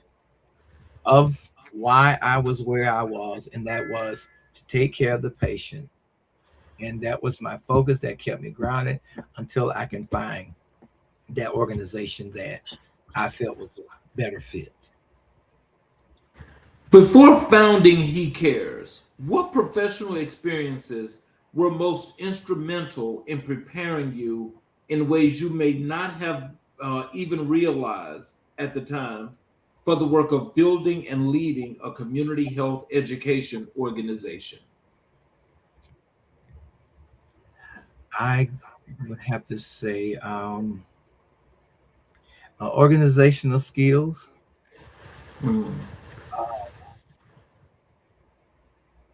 of why I was where I was, and that was to take care of the patient. And that was my focus that kept me grounded until I can find that organization that I felt was a better fit. Before founding He Cares, what professional experiences were most instrumental in preparing you in ways you may not have even realized at the time for the work of building and leading a community health education organization? I would have to say organizational skills,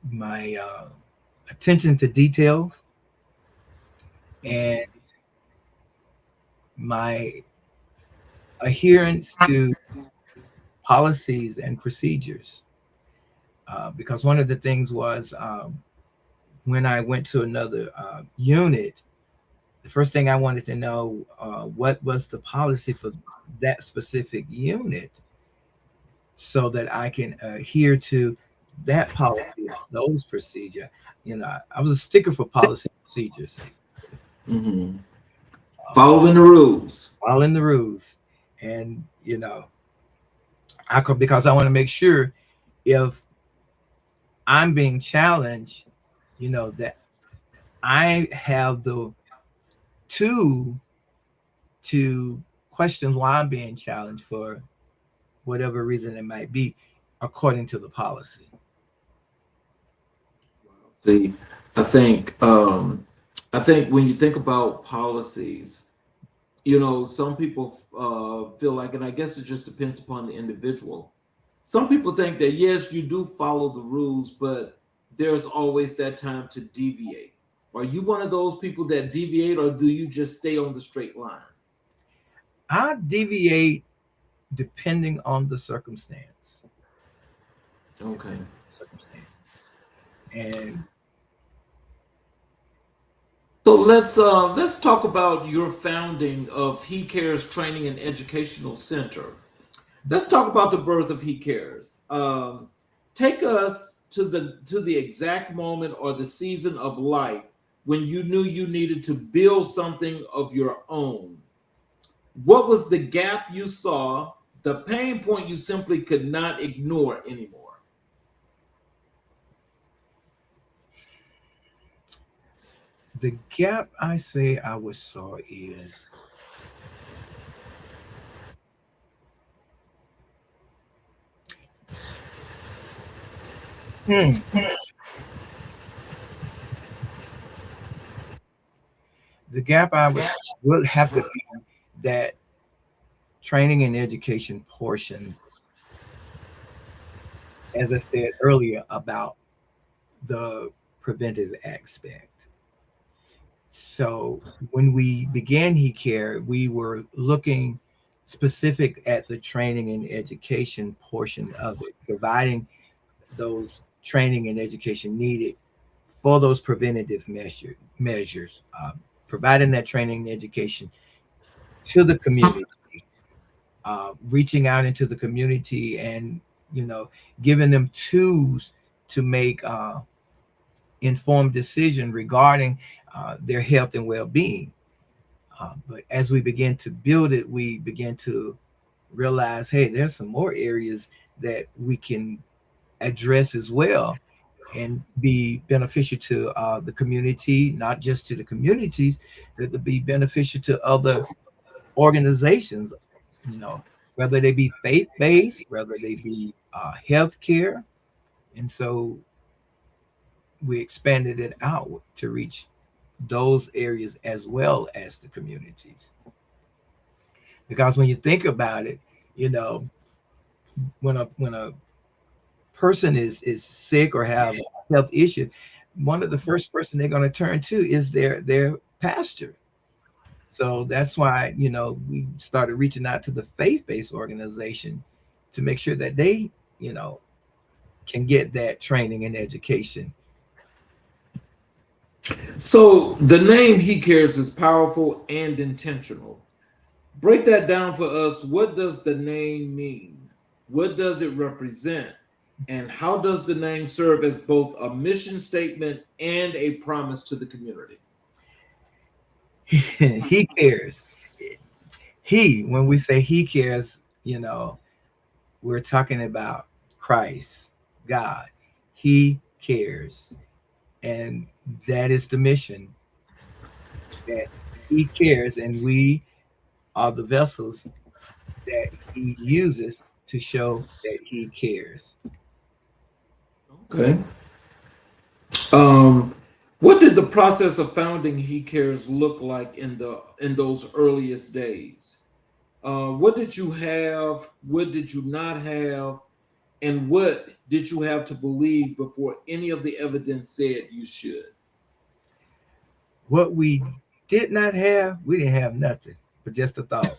my attention to details, and my adherence to policies and procedures. Because one of the things was when I went to another unit, the first thing I wanted to know what was the policy for that specific unit, so that I can adhere to that policy, those procedure. You know, I was a sticker for policy procedures, Mm-hmm. Following the rules. following the rules, and you know, I could, because I want to make sure if I'm being challenged, you know, that I have the tool to question why I'm being challenged for whatever reason it might be, according to the policy. See, I think when you think about policies, you know, some people feel like, and I guess it just depends upon the individual. Some people think that yes, you do follow the rules, but there's always that time to deviate. Are you one of those people that deviate, or do you just stay on the straight line? I deviate depending on the circumstance. Okay. Circumstance. And So let's talk about your founding of He Cares Training and Educational Center. Let's talk about the birth of He Cares. Take us to the exact moment or the season of life when you knew you needed to build something of your own. What was the gap you saw, the pain point you simply could not ignore anymore? the gap I say I was saw is the gap I was would have to be that training and education portion, as I said earlier, about the preventive aspect. So when we began He Care, we were looking specific at the training and education portion of it, providing those training and education needed for those preventative measures, providing that training and education to the community, reaching out into the community, and you know, giving them tools to make informed decision regarding their health and well-being. But as we begin to build it, we begin to realize, hey, there's some more areas that we can address as well and be beneficial to the community, not just to the communities, but to be beneficial to other organizations, you know, whether they be faith-based, whether they be healthcare. And so we expanded it out to reach those areas as well as the communities. Because when you think about it, you know, when a person is sick or have a health issue, one of the first person they're going to turn to is their pastor. So that's why, you know, we started reaching out to the faith-based organization to make sure that they, you know, can get that training and education. So the name He Cares is powerful and intentional. Break that down for us. What does the name mean? What does it represent? And how does the name serve as both a mission statement and a promise to the community? He cares. When we say He cares, you know, we're talking about Christ, God. He cares. And that is the mission, that He cares, and we are the vessels that He uses to show that He cares. Okay. What did the process of founding He Cares look like in those earliest days? What did you have? What did you not have? And what did you have to believe before any of the evidence said you should? What we did not have, we didn't have nothing, but just a thought.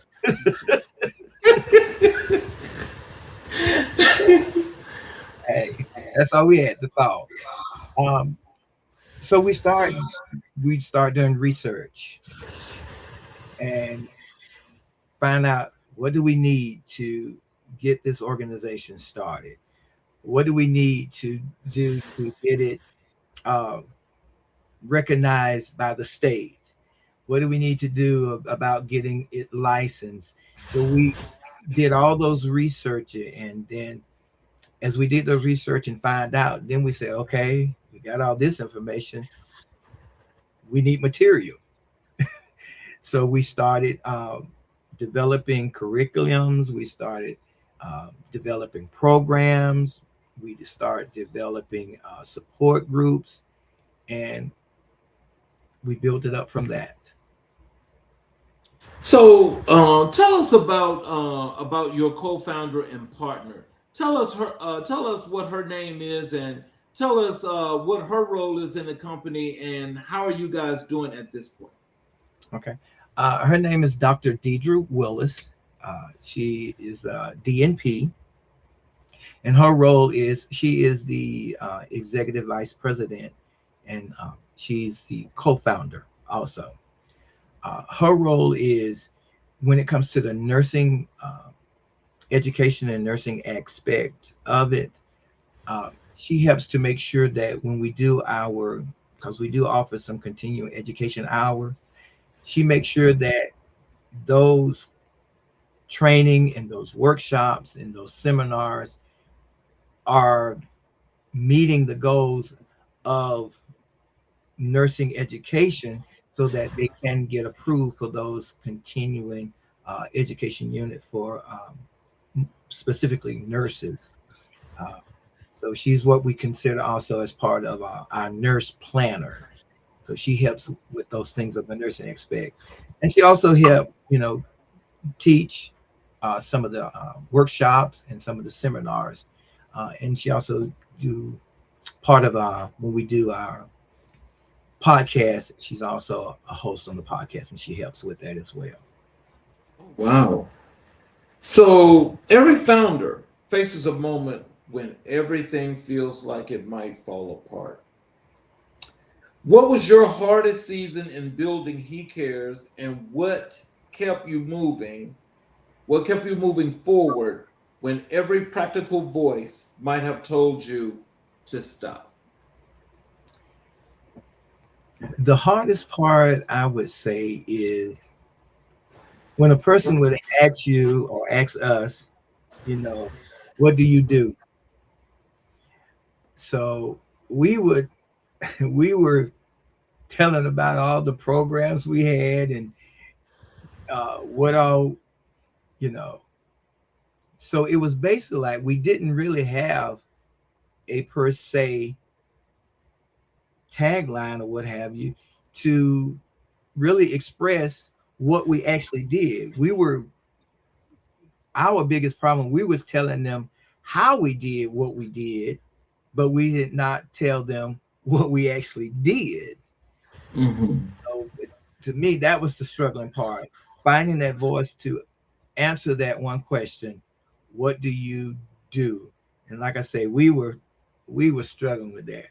Hey, that's all we had, the thought. Um, so we start doing research and find out what do we need to get this organization started. What do we need to do to get it uh, recognized by the state? What do we need to do about getting it licensed? So we did all those research, and then as we did those research and find out, then we said, okay, we got all this information. We need material. So we started developing curriculums. We started developing programs. We started developing support groups, and we built it up from that. So tell us about your co-founder and partner. Tell us what her name is, and tell us what her role is in the company, and how are you guys doing at this point? Okay. Her name is Dr. Deidre Willis. She is DNP, and her role is she is the executive vice president, and she's the co-founder also. Her role is when it comes to the nursing education and nursing aspect of it. She helps to make sure that when we do because we do offer some continuing education hour, she makes sure that those training and those workshops and those seminars are meeting the goals of nursing education so that they can get approved for those continuing education unit for specifically nurses. So she's what we consider also as part of our nurse planner. So she helps with those things of the nursing aspect. And she also helped, teach some of the workshops and some of the seminars. And she also do part of when we do our podcast, she's also a host on the podcast, and she helps with that as well. Wow. So every founder faces a moment when everything feels like it might fall apart. What was your hardest season in building He Cares, and what kept you moving? What kept you moving forward when every practical voice might have told you to stop? The hardest part, I would say, is when a person would ask you or ask us, what do you do? So we were telling about all the programs we had and what all, so it was basically like we didn't really have a per se tagline or what have you to really express what we actually did. Our biggest problem, we was telling them how we did what we did, but we did not tell them what we actually did. Mm-hmm. So to me, that was the struggling part, finding that voice to answer that one question: what do you do? And like I say, we were struggling with that.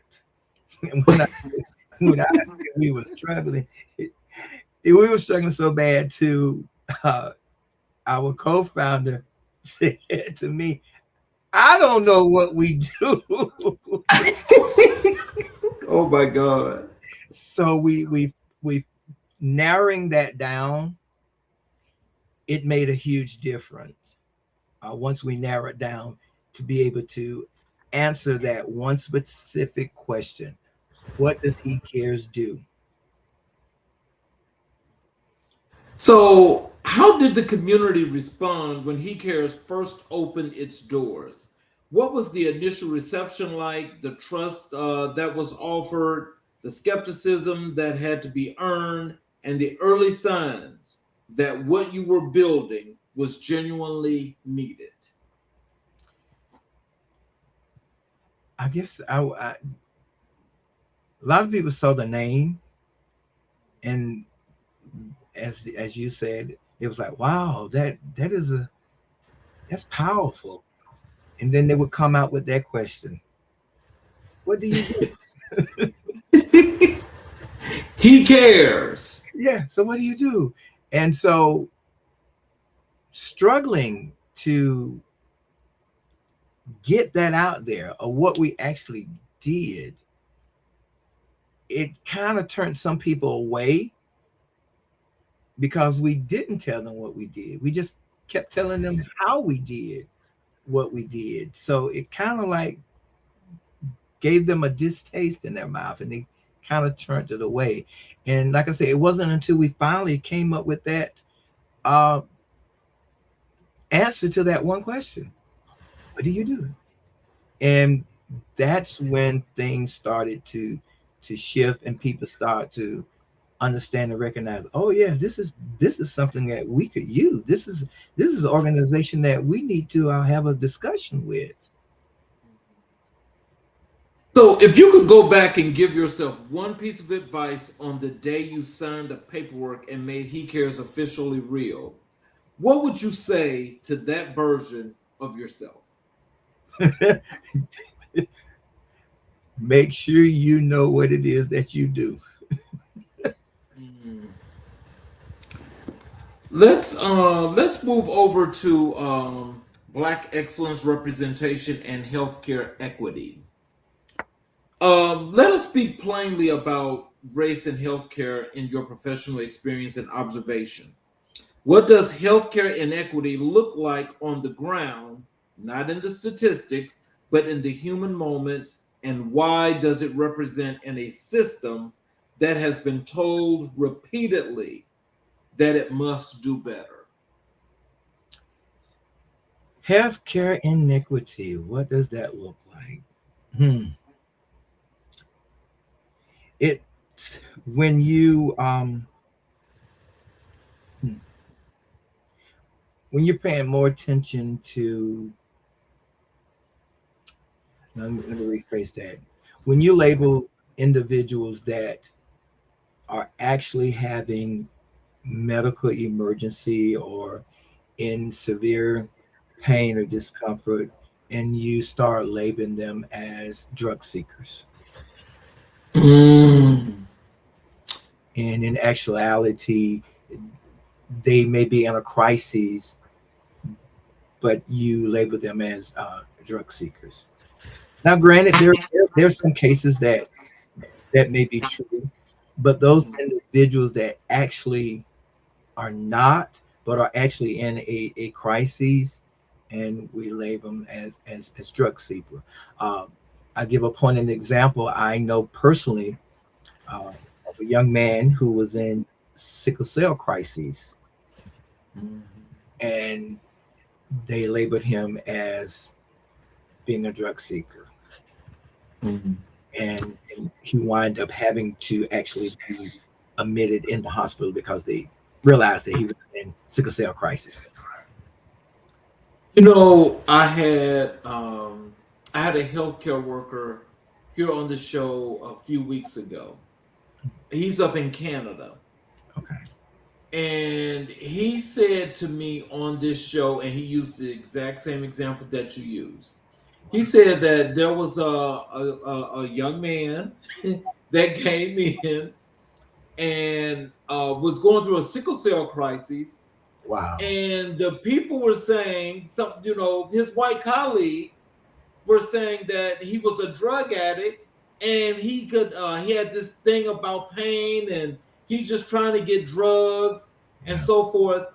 And when I said we were struggling, we were struggling so bad too. Our co-founder said to me, I don't know what we do. Oh my God. So we narrowing that down, it made a huge difference. Once we narrow it down to be able to answer that one specific question: what does He Cares do? So, how did the community respond when He Cares first opened its doors? What was the initial reception like, the trust that was offered, the skepticism that had to be earned, and the early signs that what you were building was genuinely needed? I guess a lot of people saw the name, and as you said, it was like, wow, that's powerful. And then they would come out with that question: what do you do? He cares. Yeah, so what do you do? And so struggling to get that out there of what we actually did, it kind of turned some people away because we didn't tell them what we did. We just kept telling them how we did what we did. So it kind of like gave them a distaste in their mouth, and they kind of turned it away. And like I said, it wasn't until we finally came up with that answer to that one question: what do you do? And that's when things started to shift, and people start to understand and recognize, oh yeah, this is something that we could use. This is an organization that we need to have a discussion with. So, if you could go back and give yourself one piece of advice on the day you signed the paperwork and made He Cares officially real, what would you say to that version of yourself? Make sure you know what it is that you do. Let's move over to Black excellence, representation, and healthcare equity. Let us speak plainly about race and healthcare in your professional experience and observation. What does healthcare inequity look like on the ground, not in the statistics, but in the human moments, and why does it represent in a system that has been told repeatedly that it must do better? Healthcare inequity, what does that look like? It's when you when you're paying more attention to, let me rephrase that. When you label individuals that are actually having medical emergency or in severe pain or discomfort, and you start labeling them as drug seekers. And in actuality, they may be in a crisis, but you label them as drug seekers. Now, granted, there's some cases that may be true, but those individuals that actually are not, but are actually in a crisis, and we label them as drug seeker. I give upon an example. I know personally of a young man who was in sickle cell crisis, and they labeled him as being a drug seeker. And he wound up having to actually be admitted in the hospital because they realized that he was in sickle cell crisis. You know, I had a healthcare worker here on the show a few weeks ago. He's up in Canada. Okay. And he said to me on this show, and he used the exact same example that you used. He said that there was a young man that came in and was going through a sickle cell crisis. Wow. And the people were saying, his white colleagues were saying that he was a drug addict, and he had this thing about pain, and he's just trying to get drugs and so forth.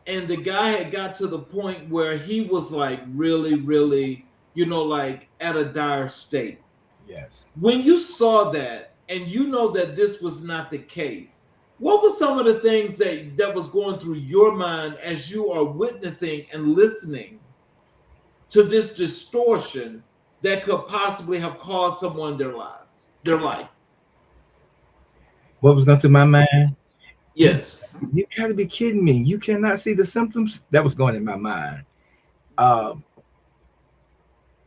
And the guy had got to the point where he was like really, really, like at a dire state. Yes. When you saw that, and you know that this was not the case, what were some of the things that was going through your mind as you are witnessing and listening to this distortion that could possibly have caused someone their life? What was going through my mind? Yes. You gotta be kidding me. You cannot see the symptoms? That was going in my mind.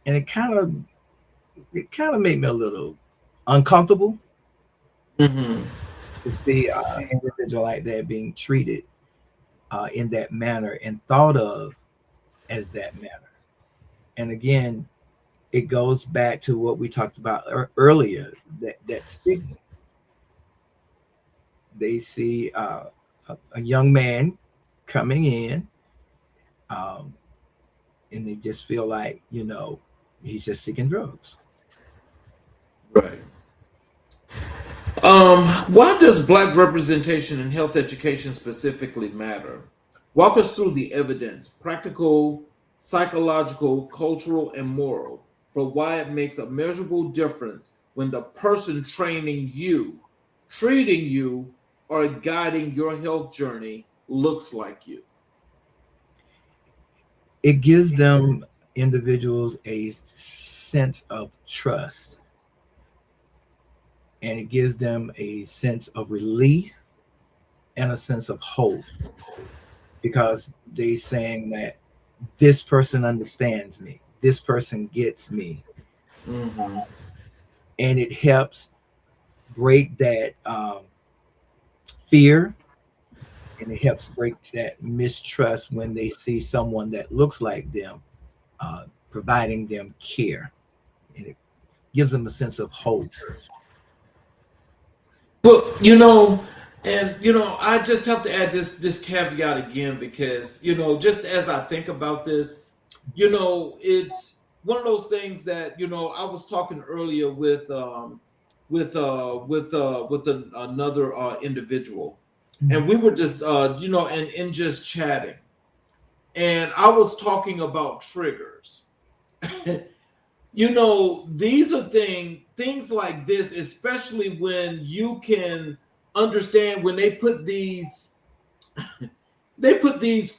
And it kind of it kind of made me a little uncomfortable Mm-hmm. to see an individual like that being treated in that manner and thought of as that manner. And again, it goes back to what we talked about earlier, that stigma. They see a young man coming in, um, and they just feel like, he's just seeking drugs. Right. Why does Black representation in health education specifically matter? Walk us through the evidence, practical, psychological, cultural, and moral, for why it makes a measurable difference when the person training you, treating you, or guiding your health journey looks like you. It gives them individuals a sense of trust, and it gives them a sense of relief and a sense of hope, because they saying that this person understands me, this person gets me. Mm-hmm. And it helps break that fear, and it helps break that mistrust when they see someone that looks like them providing them care, and it gives them a sense of hope. But I just have to add this caveat again, because just as I think about this, it's one of those things that I was talking earlier with another individual, and we were just and in just chatting, and I was talking about triggers. These are things like this, especially when you can understand when they put these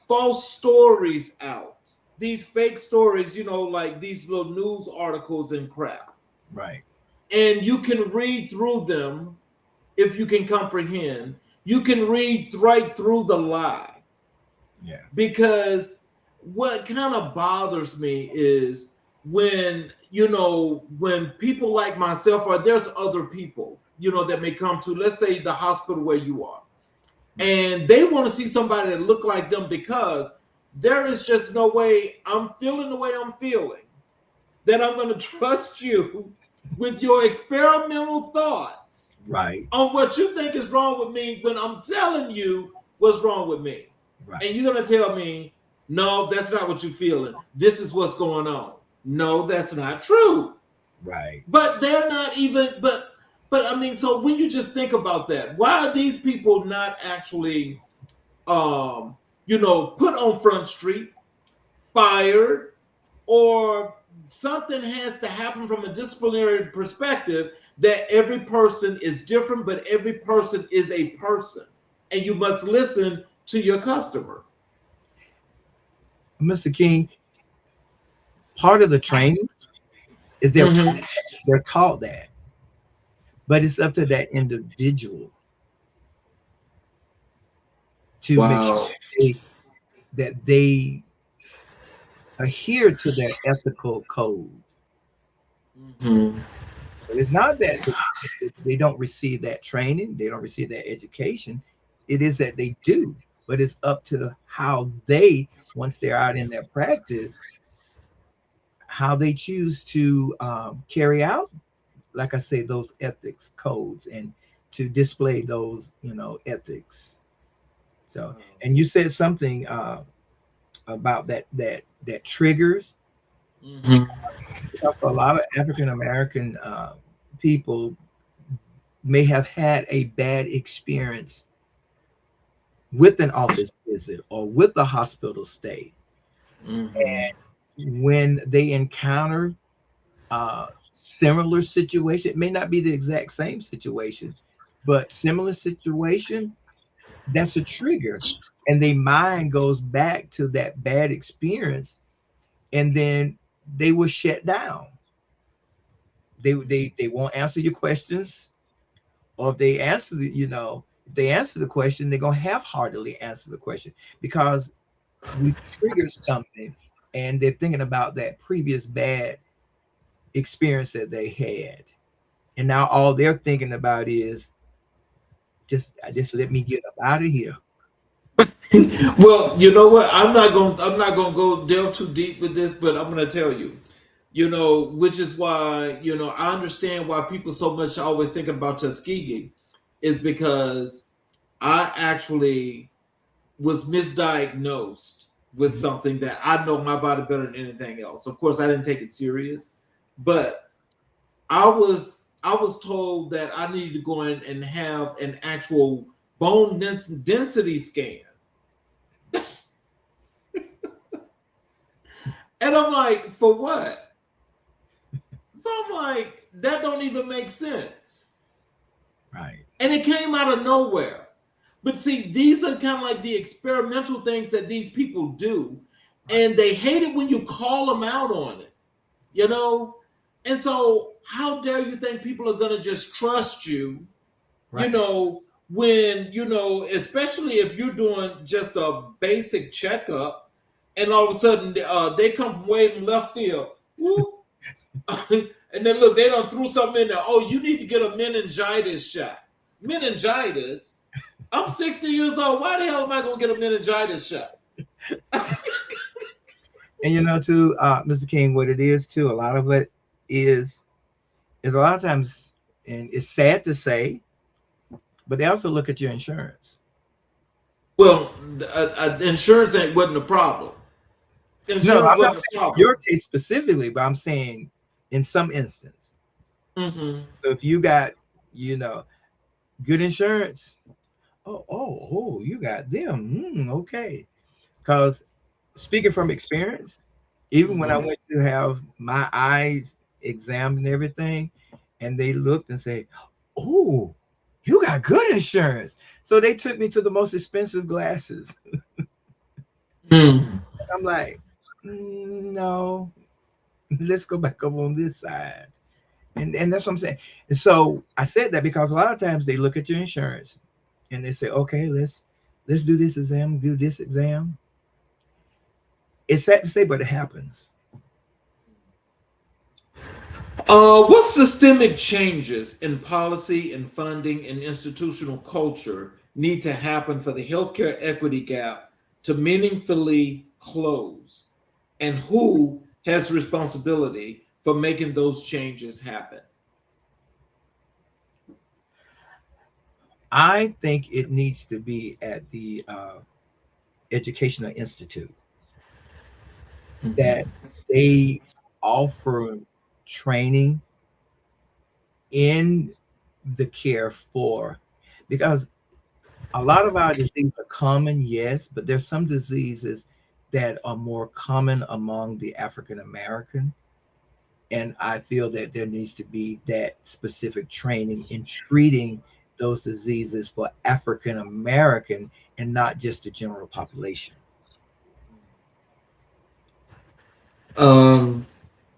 false stories out, these fake stories, like these little news articles and crap. Right. And you can read through them. If you can comprehend, you can read right through the lie. Yeah. Because what kind of bothers me is when people like myself, or there's other people that may come to, let's say, the hospital where you are, and they want to see somebody that look like them, because there is just no way I'm feeling the way I'm feeling that I'm going to trust you with your experimental thoughts, right, on what you think is wrong with me, when I'm telling you what's wrong with me. Right. And you're going to tell me, no, that's not what you're feeling. This is what's going on. No, that's not true. Right. But they're not even, but I mean, so when you just think about that, why are these people not actually, put on Front Street, fired, or something has to happen from a disciplinary perspective, that every person is different, but every person is a person, and you must listen to your customer. Mr. King, part of the training is they're taught that, but it's up to that individual to make sure that they adhere to their ethical codes. Mm-hmm. But it's not that they don't receive that training, they don't receive that education. It is that they do, but it's up to how they, once they're out in their practice, how they choose to carry out, like I say, those ethics codes, and to display those, ethics. So, and you said something about that triggers. Mm-hmm. Because a lot of African American people may have had a bad experience with an office visit or with a hospital stay. Mm-hmm. And when they encounter similar situation, it may not be the exact same situation, but similar situation, that's a trigger, and their mind goes back to that bad experience, and then they will shut down. They won't answer your questions, or if they answer if they answer the question, they're gonna half-heartedly answer the question, because we triggered something, and they're thinking about that previous bad experience that they had. And now all they're thinking about is just let me get up out of here. Well, you know what? I'm not gonna go delve too deep with this, but I'm gonna tell you, which is why, I understand why people so much always thinking about Tuskegee, is because I actually was misdiagnosed with something that I know my body better than anything else. Of course, I didn't take it serious, but I was told that I needed to go in and have an actual bone density scan. And I'm like, for what? So I'm like, that don't even make sense. Right. And it came out of nowhere. But see, these are kind of like the experimental things that these people do. And they hate it when you call them out on it, And so how dare you think people are going to just trust you, Right. when, especially if you're doing just a basic checkup, and all of a sudden they come from way from left field. Woo. And then look, they done threw something in there. Oh, you need to get a meningitis shot. Meningitis? I'm 60 years old. Why the hell am I going to get a meningitis shot? And too, Mr. King, what it is too, a lot of it is a lot of times, and it's sad to say, but they also look at your insurance. Well, insurance wasn't a problem. No, I'm not saying your case specifically, but I'm saying in some instance. Mm-hmm. So if you got, good insurance, oh, you got them. Okay. Because speaking from experience, even when I went to have my eyes examined and everything, and they looked and say, oh, you got good insurance. So they took me to the most expensive glasses. I'm like, no, let's go back up on this side. And that's what I'm saying. And so I said that because a lot of times they look at your insurance and they say, okay, let's do this exam, do this exam. It's sad to say, but it happens. What systemic changes in policy and funding and institutional culture need to happen for the healthcare equity gap to meaningfully close? And who has responsibility for making those changes happen? I think it needs to be at the educational institute, that they offer training in the care for, because a lot of our diseases are common, yes, but there's some diseases that are more common among the African American. And I feel that there needs to be that specific training in treating those diseases for African American and not just the general population.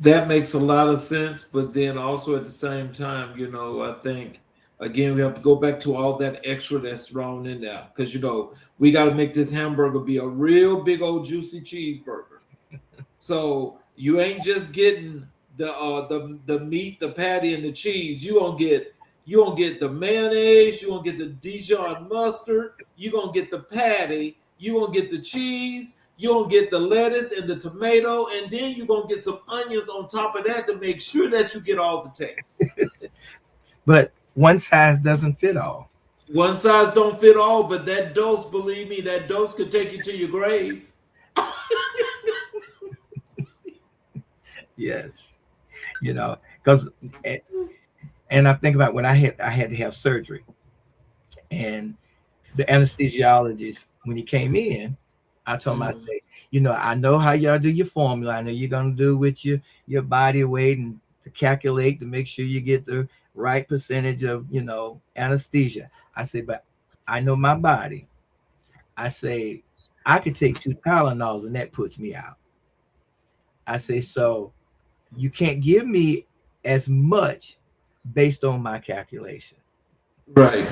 That makes a lot of sense, but then also at the same time, I think again we have to go back to all that extra that's thrown in there, because we got to make this hamburger be a real big old juicy cheeseburger. So you ain't just getting the meat, the patty, and the cheese. You gonna get the mayonnaise. You gonna get the Dijon mustard. You gonna get the patty. You gonna get the cheese. You gonna get the lettuce and the tomato, and then you gonna get some onions on top of that to make sure that you get all the taste. But one size doesn't fit all. One size don't fit all, but that dose, believe me, that dose could take you to your grave. Yes, because, and I think about when I had to have surgery, and the anesthesiologist, when he came in, I told him, I said, I know how y'all do your formula. I know you're gonna do with your body weight and to calculate to make sure you get the right percentage of anesthesia. I said, but I know my body. I say I could take 2 Tylenols and that puts me out. I say, so you can't give me as much based on my calculation. Right.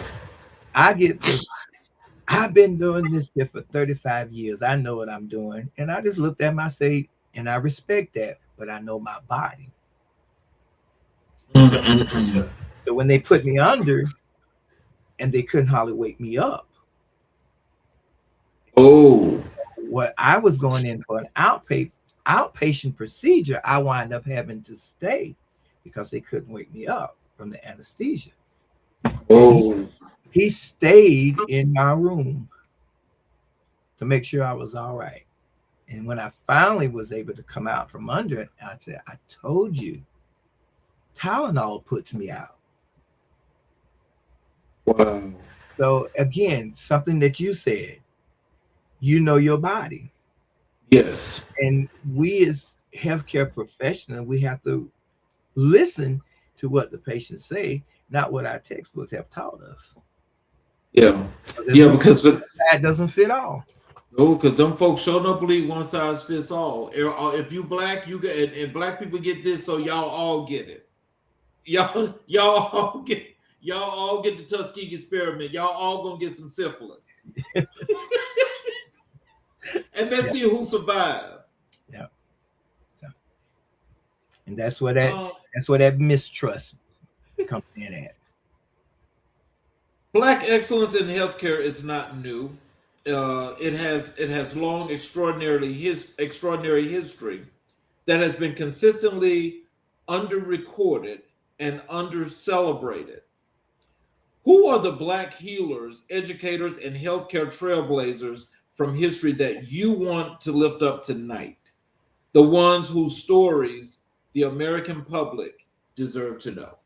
I've been doing this here for 35 years. I know what I'm doing. And I just looked at myself, and I respect that, but I know my body. So, so when they put me under and they couldn't hardly wake me up, what I was going in for an outpatient procedure, I wind up having to stay because they couldn't wake me up from the anesthesia. He stayed in my room to make sure I was all right. And when I finally was able to come out from under it, I said, I told you, Tylenol puts me out. Wow. So again, something that you said, you know your body. Yes. And we as healthcare professionals, we have to listen to what the patients say, not what our textbooks have taught us. Yeah. Yeah, because that doesn't fit all. No, because them folks sure don't believe one size fits all. If you black, you get, and black people get this, so y'all all get it. Y'all all get the Tuskegee experiment. Y'all all gonna get some syphilis. And let's see who survived. Yeah. So, and that's where that mistrust comes in at. Black excellence in healthcare is not new. It has long extraordinary history that has been consistently under-recorded and under-celebrated. Who are the Black healers, educators, and healthcare trailblazers from history that you want to lift up tonight? The ones whose stories the American public deserve to know.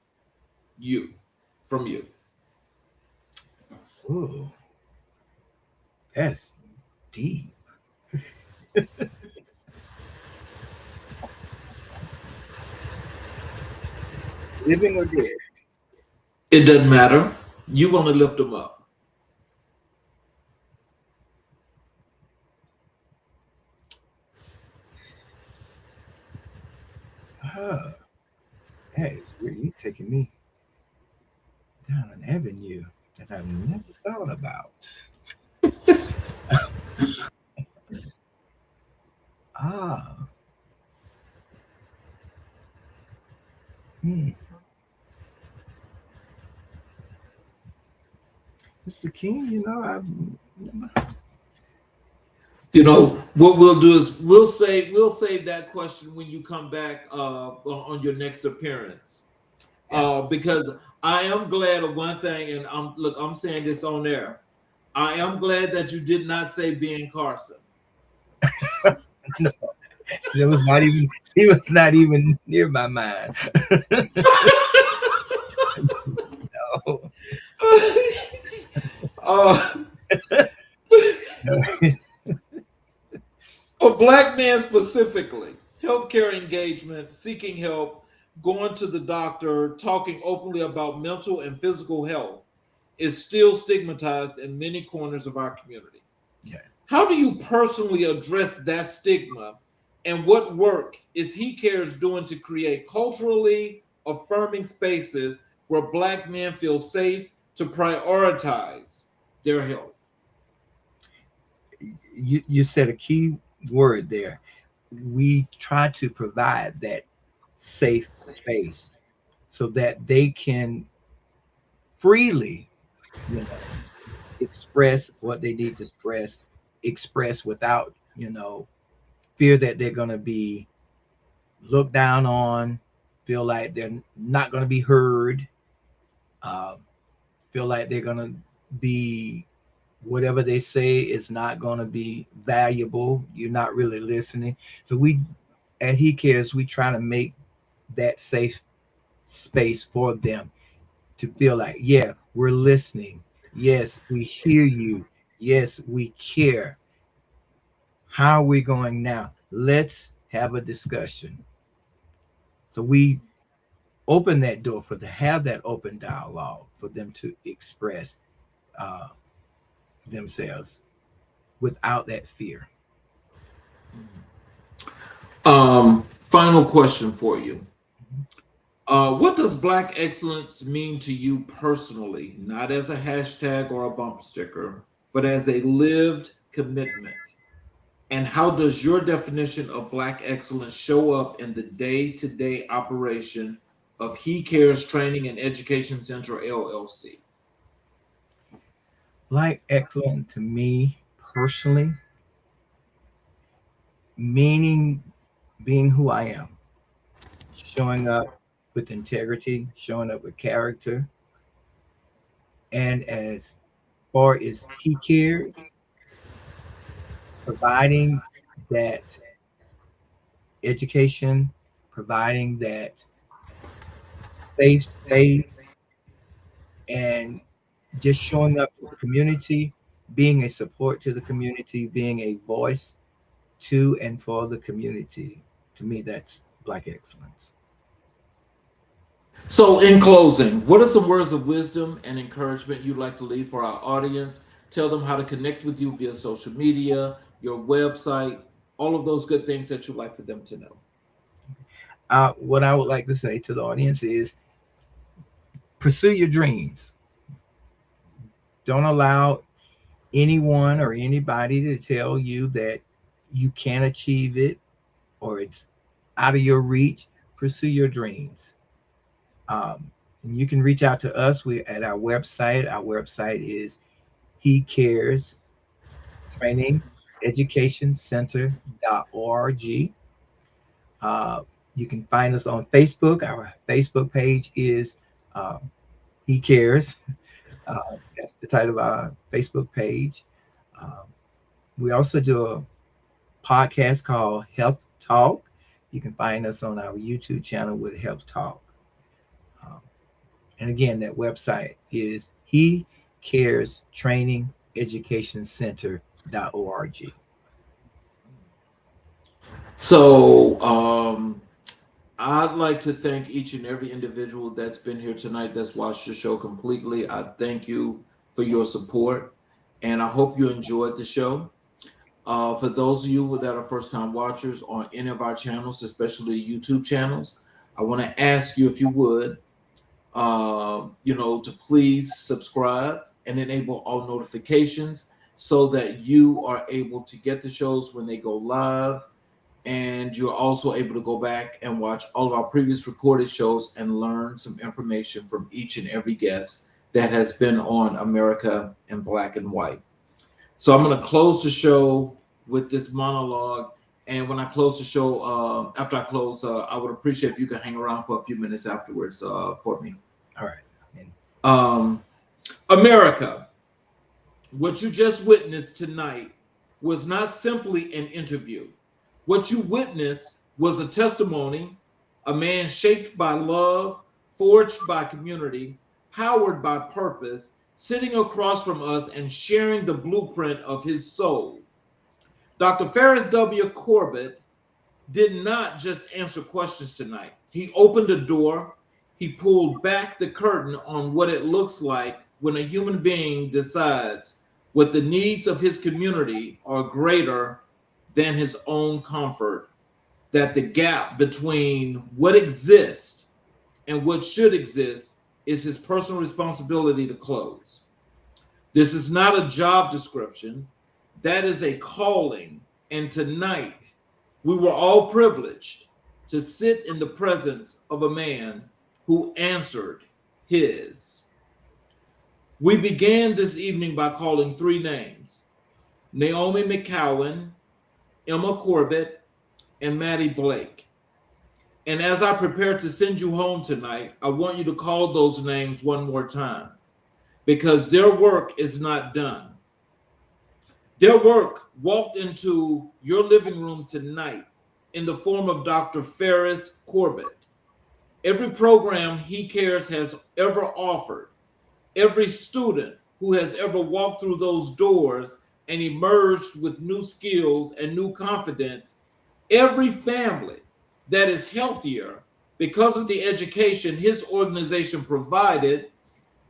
From you. Ooh, that's deep. Living or dead? It doesn't matter. You want to lift them up. That is really taking me down an avenue that I've never thought about. Mr. King, what we'll do is we'll save that question when you come back on your next appearance. Because I am glad of one thing, and I'm saying this on air. I am glad that you did not say Ben Carson. No, he was not even near my mind. No. For Black men specifically, healthcare engagement, seeking help, going to the doctor, talking openly about mental and physical health is still stigmatized in many corners of our community. Yes. How do you personally address that stigma, and what work is He Cares doing to create culturally affirming spaces where Black men feel safe to prioritize their health? You said a key word there. We try to provide that safe space so that they can freely express what they need to express without fear that they're going to be looked down on, feel like they're not going to be heard, feel like they're going to be whatever they say is not going to be valuable. You're not really listening. So we at He Cares, we try to make that safe space for them to feel like, yeah, we're listening. Yes, we hear you. Yes, we care. How are we going now? Let's have a discussion. So we open that door for to have that open dialogue for them to express themselves without that fear. Final question for you. What does Black excellence mean to you personally, not as a hashtag or a bumper sticker, but as a lived commitment? And how does your definition of Black excellence show up in the day-to-day operation of He Cares Training and Education Center, LLC? Black excellence to me personally, meaning being who I am, showing up with integrity, showing up with character. And as far as He Cares, providing that education, providing that safe space, and just showing up to the community, being a support to the community, being a voice to and for the community. To me, that's Black excellence. So, in closing, what are some words of wisdom and encouragement you'd like to leave for our audience? Tell them how to connect with you via social media, your website, all of those good things that you'd like for them to know. What I would like to say to the audience is pursue your dreams. Don't allow anyone or anybody to tell you that you can't achieve it or it's out of your reach. Pursue your dreams. And you can reach out to us. We're at our website. Our website is He Cares Training Education Center.org. You can find us on Facebook. Our Facebook page is He Cares. That's the title of our Facebook page. We also do a podcast called Health Talk. You can find us on our YouTube channel with Health Talk. And again, that website is He Cares Training Education Center.org. So, I'd like to thank each and every individual that's been here tonight, that's watched the show completely. I thank you for your support, and I hope you enjoyed the show. For those of you that are first-time watchers on any of our channels, especially YouTube channels, I want to ask you if you would, to please subscribe and enable all notifications so that you are able to get the shows when they go live. And you're also able to go back and watch all of our previous recorded shows and learn some information from each and every guest that has been on America in Black and White. So I'm going to close the show with this monologue. And when I close the show, after I close, I would appreciate if you could hang around for a few minutes afterwards for me. All right. America, what you just witnessed tonight was not simply an interview. What you witnessed was a testimony, a man shaped by love, forged by community, powered by purpose, sitting across from us and sharing the blueprint of his soul. Dr. Feris W. Corbett did not just answer questions tonight. He opened a door. He pulled back the curtain on what it looks like when a human being decides what the needs of his community are greater than his own comfort, that the gap between what exists and what should exist is his personal responsibility to close. This is not a job description. That is a calling. And tonight, we were all privileged to sit in the presence of a man who answered his. We began this evening by calling three names: Naomi McCowan, Emma Corbett, and Maddie Blake. And as I prepare to send you home tonight, I want you to call those names one more time, because their work is not done. Their work walked into your living room tonight in the form of Dr. Feris Corbett. Every program He Cares has ever offered, every student who has ever walked through those doors and emerged with new skills and new confidence, every family that is healthier because of the education his organization provided,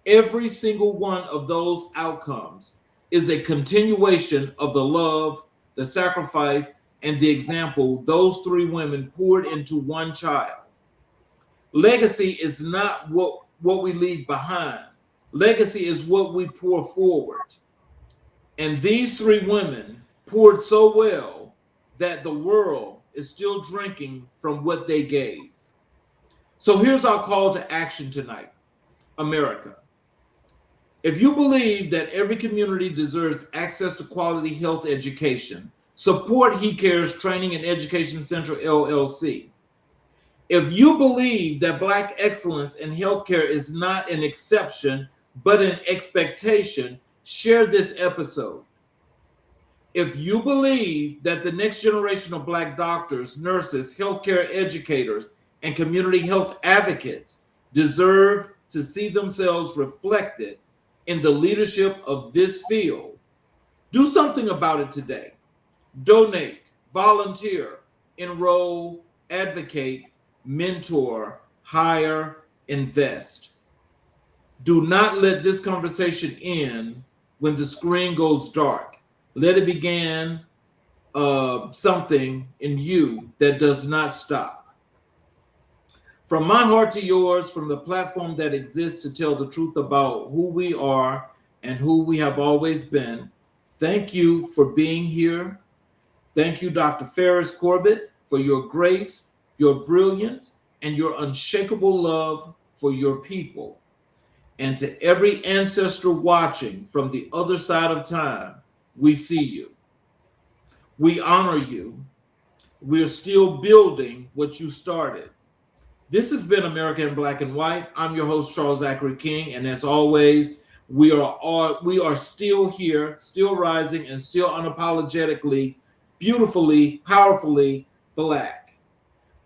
every single one of those outcomes is a continuation of the love, the sacrifice, and the example those three women poured into one child. Legacy is not what we leave behind. Legacy is what we pour forward. And these three women poured so well that the world is still drinking from what they gave. So here's our call to action tonight, America. If you believe that every community deserves access to quality health education, support He Cares Training and Education Center, LLC. If you believe that Black excellence in healthcare is not an exception, but an expectation, share this episode. If you believe that the next generation of Black doctors, nurses, healthcare educators, and community health advocates deserve to see themselves reflected in the leadership of this field, do something about it today. Donate, volunteer, enroll, advocate, mentor, hire, invest. Do not let this conversation end when the screen goes dark. Let it begin something in you that does not stop. From my heart to yours, from the platform that exists to tell the truth about who we are and who we have always been, thank you for being here. Thank you, Dr. Feris Corbett, for your grace, your brilliance, and your unshakable love for your people. And to every ancestor watching from the other side of time, we see you. We honor you. We're still building what you started. This has been America in Black and White. I'm your host, Charles Zachary King, and as always, we are still here, still rising, and still unapologetically, beautifully, powerfully Black.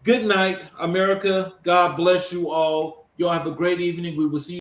Good night, America. God bless you all. Y'all have a great evening. We will see you